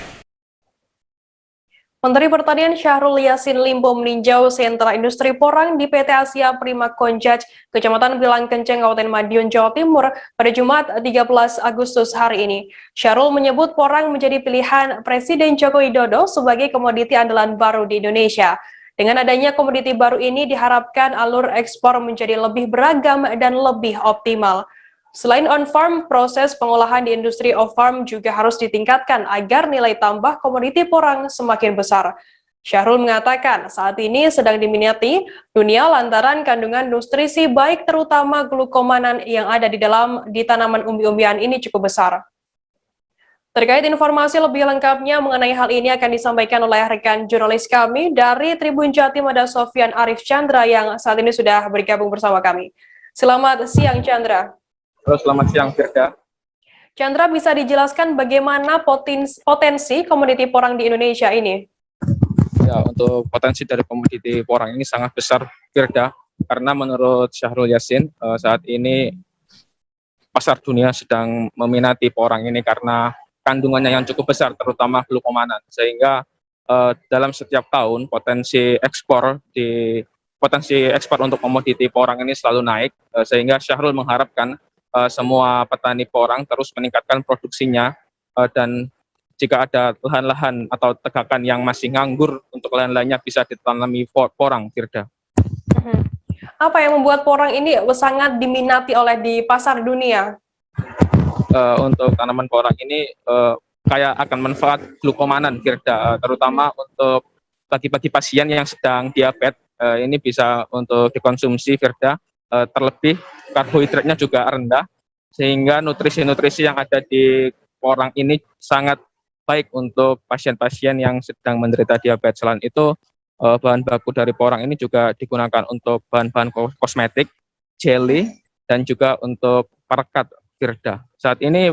Menteri Pertanian Syahrul Yassin Limpo meninjau sentra industri porang di PT Asia Prima Konjaj, Kecamatan Bilangkenceng, Kabupaten Madiun, Jawa Timur pada Jumat 13 Agustus hari ini. Syahrul menyebut porang menjadi pilihan Presiden Joko Widodo sebagai komoditi andalan baru di Indonesia. Dengan adanya komoditi baru ini diharapkan alur ekspor menjadi lebih beragam dan lebih optimal. Selain on-farm, proses pengolahan di industri off-farm juga harus ditingkatkan agar nilai tambah komoditi porang semakin besar. Syahrul mengatakan saat ini sedang diminati dunia lantaran kandungan nutrisi baik terutama glukomanan yang ada di tanaman umbi-umbian ini cukup besar. Terkait informasi lebih lengkapnya mengenai hal ini akan disampaikan oleh rekan jurnalis kami dari Tribun Jatim, ada Sofyan Arif Chandra yang saat ini sudah bergabung bersama kami. Selamat siang, Chandra. Halo, selamat siang, Firda. Chandra, bisa dijelaskan bagaimana potensi komoditi porang di Indonesia ini? Ya, untuk potensi dari komoditi porang ini sangat besar, Firda, karena menurut Syahrul Yassin, saat ini pasar dunia sedang meminati porang ini karena kandungannya yang cukup besar, terutama glukomanan, sehingga dalam setiap tahun potensi ekspor untuk komoditi porang ini selalu naik, sehingga Syahrul mengharapkan semua petani porang terus meningkatkan produksinya, dan jika ada lahan-lahan atau tegakan yang masih nganggur, untuk lahan-lahannya bisa ditanami porang, Firda. Apa yang membuat porang ini sangat diminati oleh di pasar dunia? Untuk tanaman porang ini kaya akan manfaat glukomanan, Firda, terutama untuk bagi pasien yang sedang diabetes, ini bisa untuk dikonsumsi, Firda. Terlebih karbohidratnya juga rendah, sehingga nutrisi-nutrisi yang ada di porang ini sangat baik untuk pasien-pasien yang sedang menderita diabetes. Selain itu, bahan baku dari porang ini juga digunakan untuk bahan-bahan kosmetik, jelly, dan juga untuk perekat, Firda. Saat ini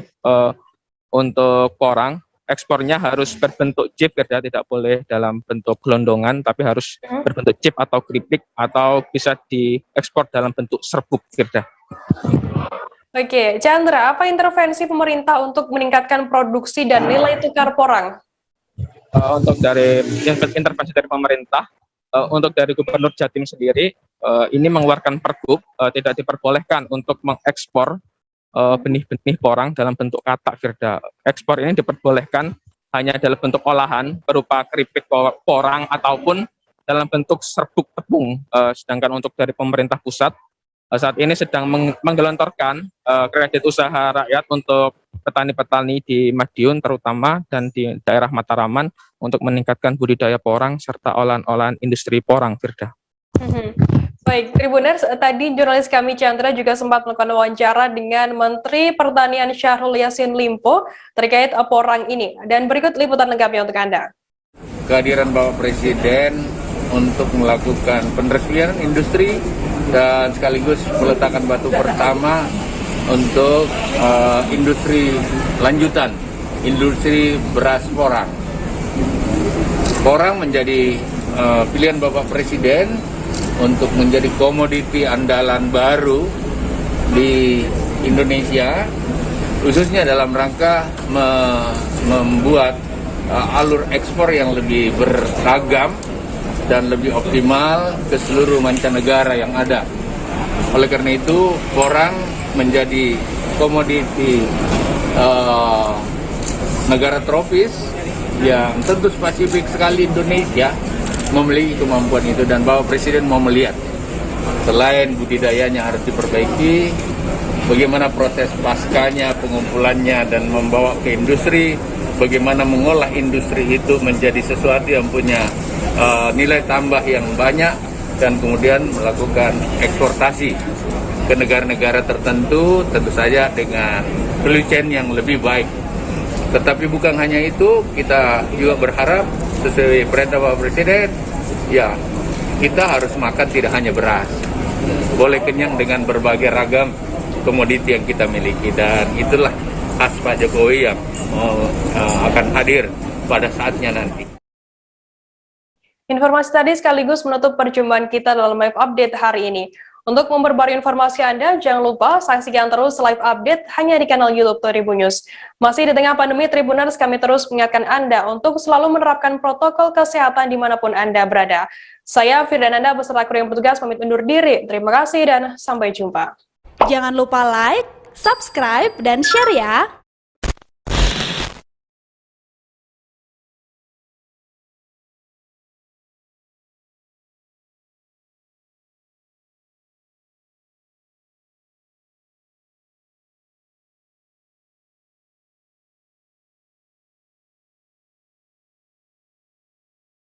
untuk porang, ekspornya harus berbentuk chip, Firda, tidak boleh dalam bentuk gelondongan, tapi harus berbentuk chip atau keripik, atau bisa diekspor dalam bentuk serbuk, Firda. Oke, Chandra, apa intervensi pemerintah untuk meningkatkan produksi dan nilai tukar porang? Untuk dari intervensi dari pemerintah, untuk dari Gubernur Jatim sendiri, ini mengeluarkan pergub, tidak diperbolehkan untuk mengekspor benih-benih porang dalam bentuk katak, Firda. Ekspor ini diperbolehkan hanya dalam bentuk olahan berupa keripik porang ataupun dalam bentuk serbuk tepung. Sedangkan untuk dari pemerintah pusat saat ini sedang menggelontorkan kredit usaha rakyat untuk petani-petani di Madiun terutama dan di daerah Mataraman untuk meningkatkan budidaya porang serta olahan-olahan industri porang, Firda. Baik, Tribuners, tadi jurnalis kami Chandra juga sempat melakukan wawancara dengan Menteri Pertanian Syahrul Yassin Limpo terkait porang ini. Dan berikut liputan lengkapnya untuk Anda. Kehadiran Bapak Presiden untuk melakukan peresmian industri dan sekaligus meletakkan batu pertama untuk industri lanjutan, industri beras porang. Porang menjadi pilihan Bapak Presiden untuk menjadi komoditi andalan baru di Indonesia, khususnya dalam rangka membuat alur ekspor yang lebih beragam dan lebih optimal ke seluruh mancanegara yang ada. Oleh karena itu, porang menjadi komoditi negara tropis yang tentu spesifik sekali Indonesia memiliki kemampuan itu, dan Bapak Presiden mau melihat selain budidayanya harus diperbaiki, bagaimana proses paskanya, pengumpulannya, dan membawa ke industri, bagaimana mengolah industri itu menjadi sesuatu yang punya nilai tambah yang banyak, dan kemudian melakukan eksportasi ke negara-negara tertentu, tentu saja dengan value chain yang lebih baik. Tetapi bukan hanya itu, kita juga berharap sesuai perintah Bapak Presiden, ya kita harus makan tidak hanya beras, boleh kenyang dengan berbagai ragam komoditi yang kita miliki, dan itulah khas Pak Jokowi yang akan hadir pada saatnya nanti. Informasi tadi sekaligus menutup perjumpaan kita dalam live update hari ini. Untuk memperbarui informasi Anda, jangan lupa saksikan terus live update hanya di kanal YouTube Tribun News. Masih di tengah pandemi Tribuners, kami terus mengingatkan Anda untuk selalu menerapkan protokol kesehatan dimanapun Anda berada. Saya Firdananda beserta kru yang bertugas pamit undur diri. Terima kasih dan sampai jumpa. Jangan lupa like, subscribe, dan share ya!